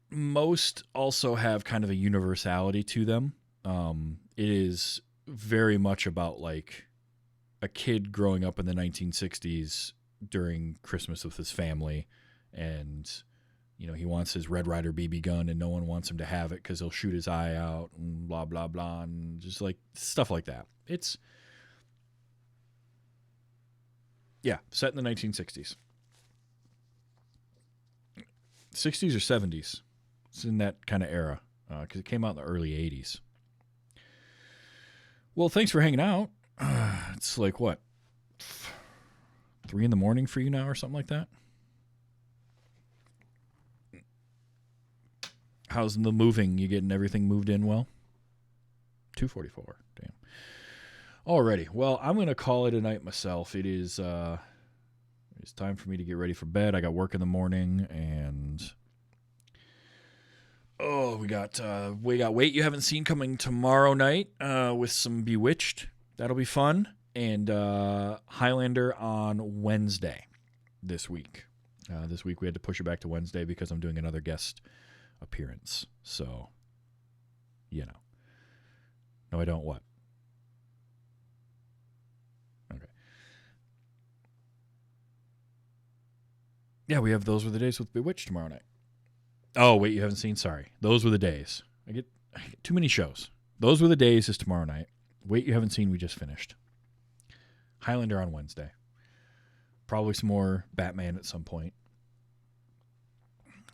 most also have kind of a universality to them. It is very much about like a kid growing up in the 1960s during Christmas with his family, and he wants his Red Ryder BB gun and no one wants him to have it because he'll shoot his eye out and blah blah blah, and just like stuff like that. It's set in the 1960s. 60s or 70s. It's in that kind of era because it came out in the early 80s. Well, thanks for hanging out. It's like, what, 3 a.m. for you now or something like that? How's the moving? You getting everything moved in well? 2:44. Damn. Alrighty. Well, I'm going to call it a night myself. It's time for me to get ready for bed. I got work in the morning, and we got Wait You Haven't Seen coming tomorrow night with some Bewitched. That'll be fun. And Highlander on Wednesday this week. This week we had to push it back to Wednesday because I'm doing another guest appearance. So, No, I don't what? Okay. Yeah, we have Those Were the Days with Bewitched tomorrow night. Oh, Wait You Haven't Seen? Sorry. Those Were the Days. I get too many shows. Those Were the Days is tomorrow night. Wait You Haven't Seen, we just finished. Highlander on Wednesday. Probably some more Batman at some point.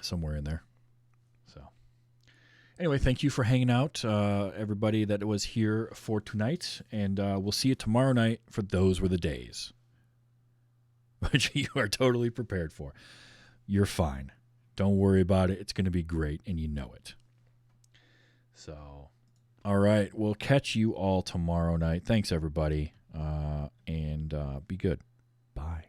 Somewhere in there. So, anyway, thank you for hanging out, everybody that was here for tonight. And we'll see you tomorrow night for Those Were the Days. Which you are totally prepared for. You're fine. Don't worry about it. It's going to be great, and you know it. So, all right. We'll catch you all tomorrow night. Thanks, everybody. And be good. Bye.